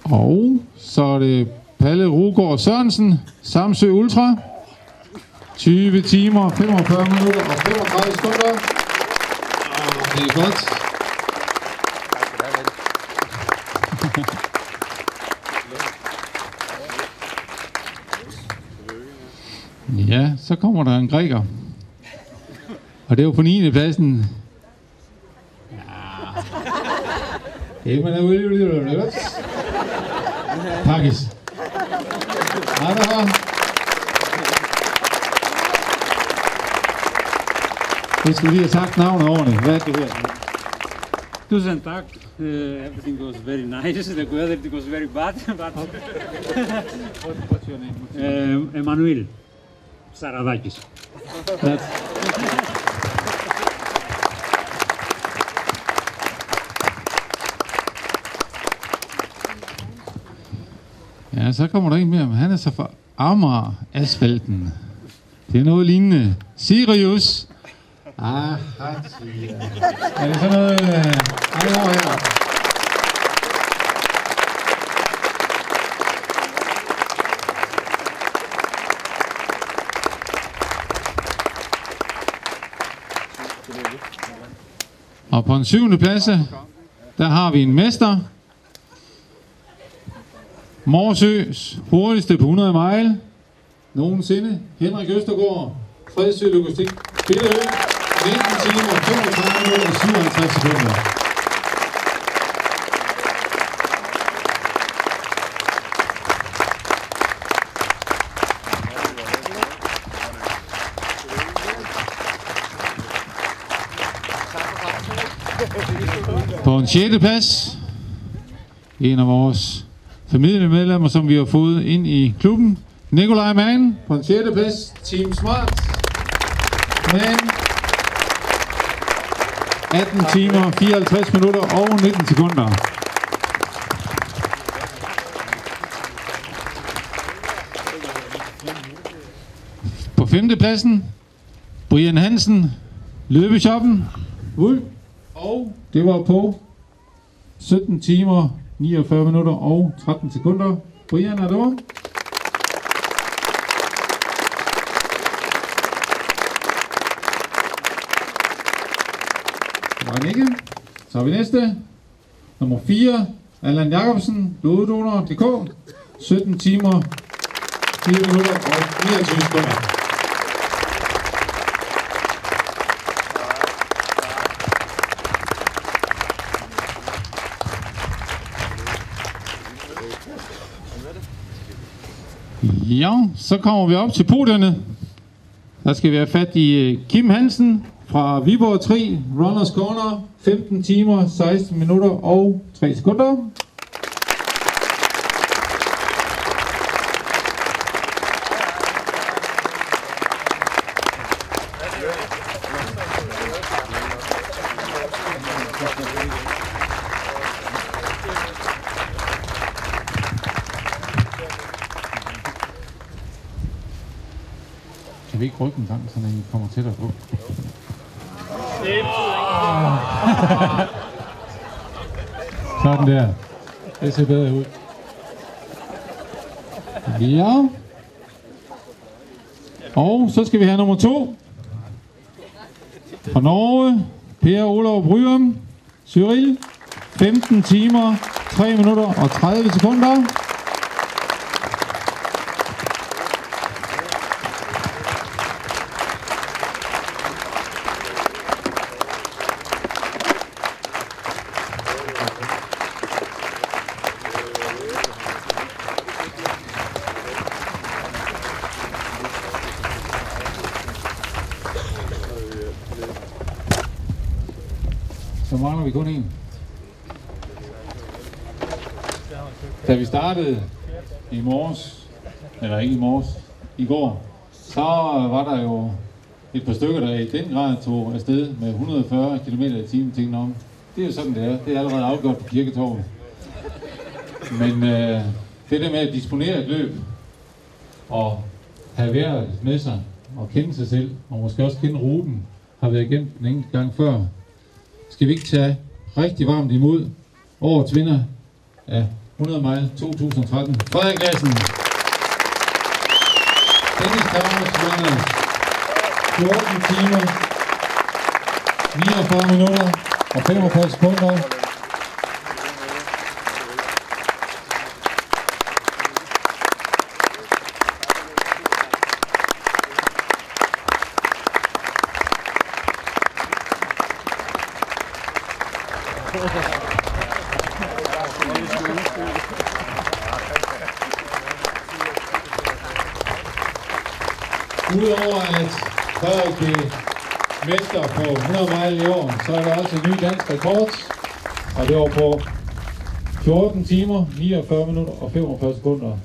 Og så er det Palle Rugård Sørensen, Samsø Ultra. 20 timer, 45 minutter og 35 sekunder. Det er godt. Ja, så kommer der en græker. Og det er jo på 9. pladsen. Det er jo Pakkes. Nej, der har. Det skal vi lige have sagt navnet ordentligt. Hvad er det her? Tusen tak. Everything was very nice. The weather was very bad. But What's your name? Emanuel Saradakis. Ja, så kommer der en mere, men han er så fra Amager Asfalten. Det er noget lignende. Sirius. Er det sådan noget... her? Og på en 7. plads, der har vi en mester. Morsøs hurtigste på 100 mile nogensinde. Henrik Østergaard, Fredsø Logistik, Billø, 19 timer, 35 minutter og 57 sekunder. På en 6. plads, en af vores familiemedlemmer, som vi har fået ind i klubben, Nikolaj Mann, på en 6. plads, Team Smart, men 18 timer, 54 minutter og 19 sekunder. På 5. pladsen, Brian Hansen, Løbeshoppen, og det var på 17 timer, 49 minutter og 13 sekunder. Brian, er du? Det var han ikke. Så har vi næste. Nummer 4. Allan Jacobsen, bloddonor.dk. 17 timer, 4 minutter og 29 sekunder. Ja, så kommer vi op til podierne. Der skal vi have fat i Kim Hansen fra Viborg 3, Runners Corner, 15 timer, 16 minutter og 3 sekunder. Kan vi ikke rykke en gang, så I kommer tættere på? Sådan der. Det ser bedre ud. Ja. Og så skal vi have nummer 2. Fra Norge, Per Olav Bryum, Cyril. 15 timer, 3 minutter og 30 sekunder. Så mangler vi kun en. Da vi startede i morges, eller ikke i morges, i går, så var der jo et par stykker, der i den grad tog afsted med 140 km/t ting om. Det er jo sådan, det er. Det er allerede afgjort på Kirketorvet. Men det der med at disponere et løb, og have vejret med sig, og kende sig selv, og måske også kende ruten, har været igennem den enkelte gang før. Skal vi ikke tage rigtig varmt imod årets vinder af 100 mile 2013, Frederik Lassen. Dennis Kravs vinder 14 timer, 49 minutter og 45 sekunder. Udover at Frederik blev mester på 100 mile i år, så er der også en ny dansk rekord, og det var på 14 timer, 49 minutter og 45 sekunder.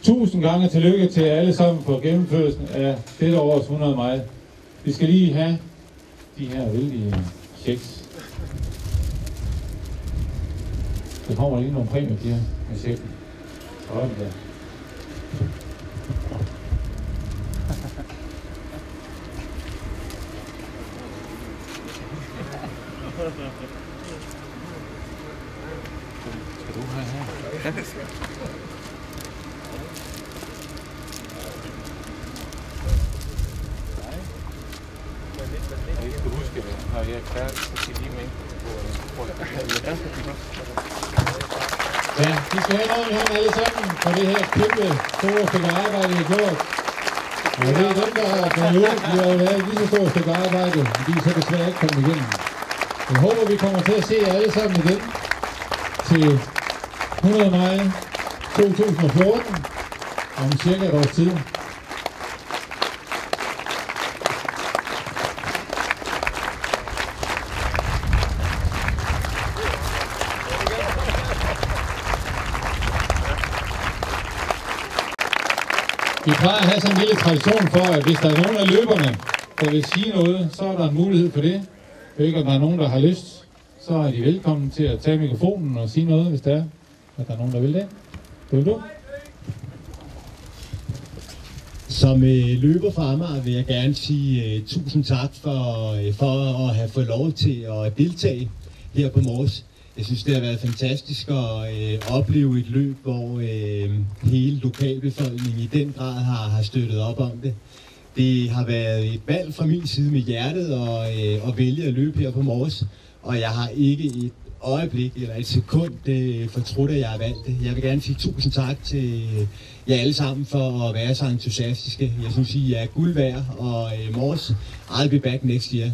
1000 gange tillykke til alle sammen på gennemførelsen af dette års 100 mile. Vi skal lige have de her vældige checks. Der kommer lige nogle præmier til her med checken. Sådan der. Skal du have her? Ja. Jeg skal huske, når jeg er færdig, så skal lige med på ja, de skal have noget i hånden alle sammen for det her kæmpe store stykke arbejde, de har gjort. Og det er dem, der har fundet ud, de har lavet lige så stort stykke arbejde, fordi de så desværre ikke kommet igennem. Jeg håber, vi kommer til at se jer alle sammen igen til 100 mile 2014 om cirka et års tid. Vi plejer at have sådan en lille tradition for, at hvis der er nogen af løberne, der vil sige noget, så er der en mulighed for det. Ikke, om der er nogen, der har lyst, så er de velkommen til at tage mikrofonen og sige noget, hvis der er, at der er nogen, der vil det. Vil du? Som løber fra Amager vil jeg gerne sige tusind tak for at have fået lov til at deltage her på Mors. Jeg synes, det har været fantastisk at opleve et løb, hvor hele lokalbefolkningen i den grad har støttet op om det. Det har været et valg fra min side med hjertet at vælge at løbe her på Mors, og jeg har ikke et øjeblik eller et sekund fortrudt, at jeg har valgt det. Jeg vil gerne sige tusind tak til jer alle sammen for at være så entusiastiske. Jeg synes, I er guld værd, og Mors, I'll be back next year.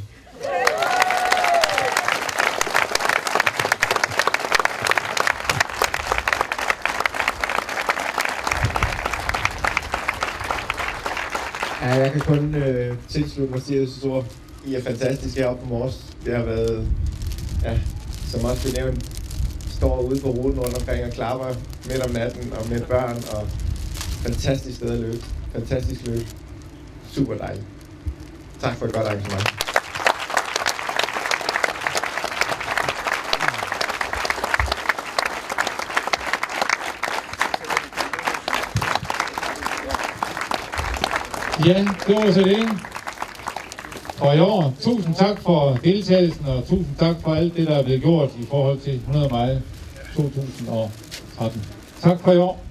Ja, jeg kan kun tilslutte mig Sirius' ord. I er fantastiske heroppe på Mors. Det har været, ja, som også blev nævnt, står ude på ruten rundt omkring og klapper midt om natten og med børn, og fantastisk sted at løbe. Fantastisk løb. Super dejligt. Tak for et godt arrangement. Ja, det var så det for i år. Tusind tak for deltagelsen, og tusind tak for alt det, der er blevet gjort i forhold til 100 mile 2013. Tak for i år.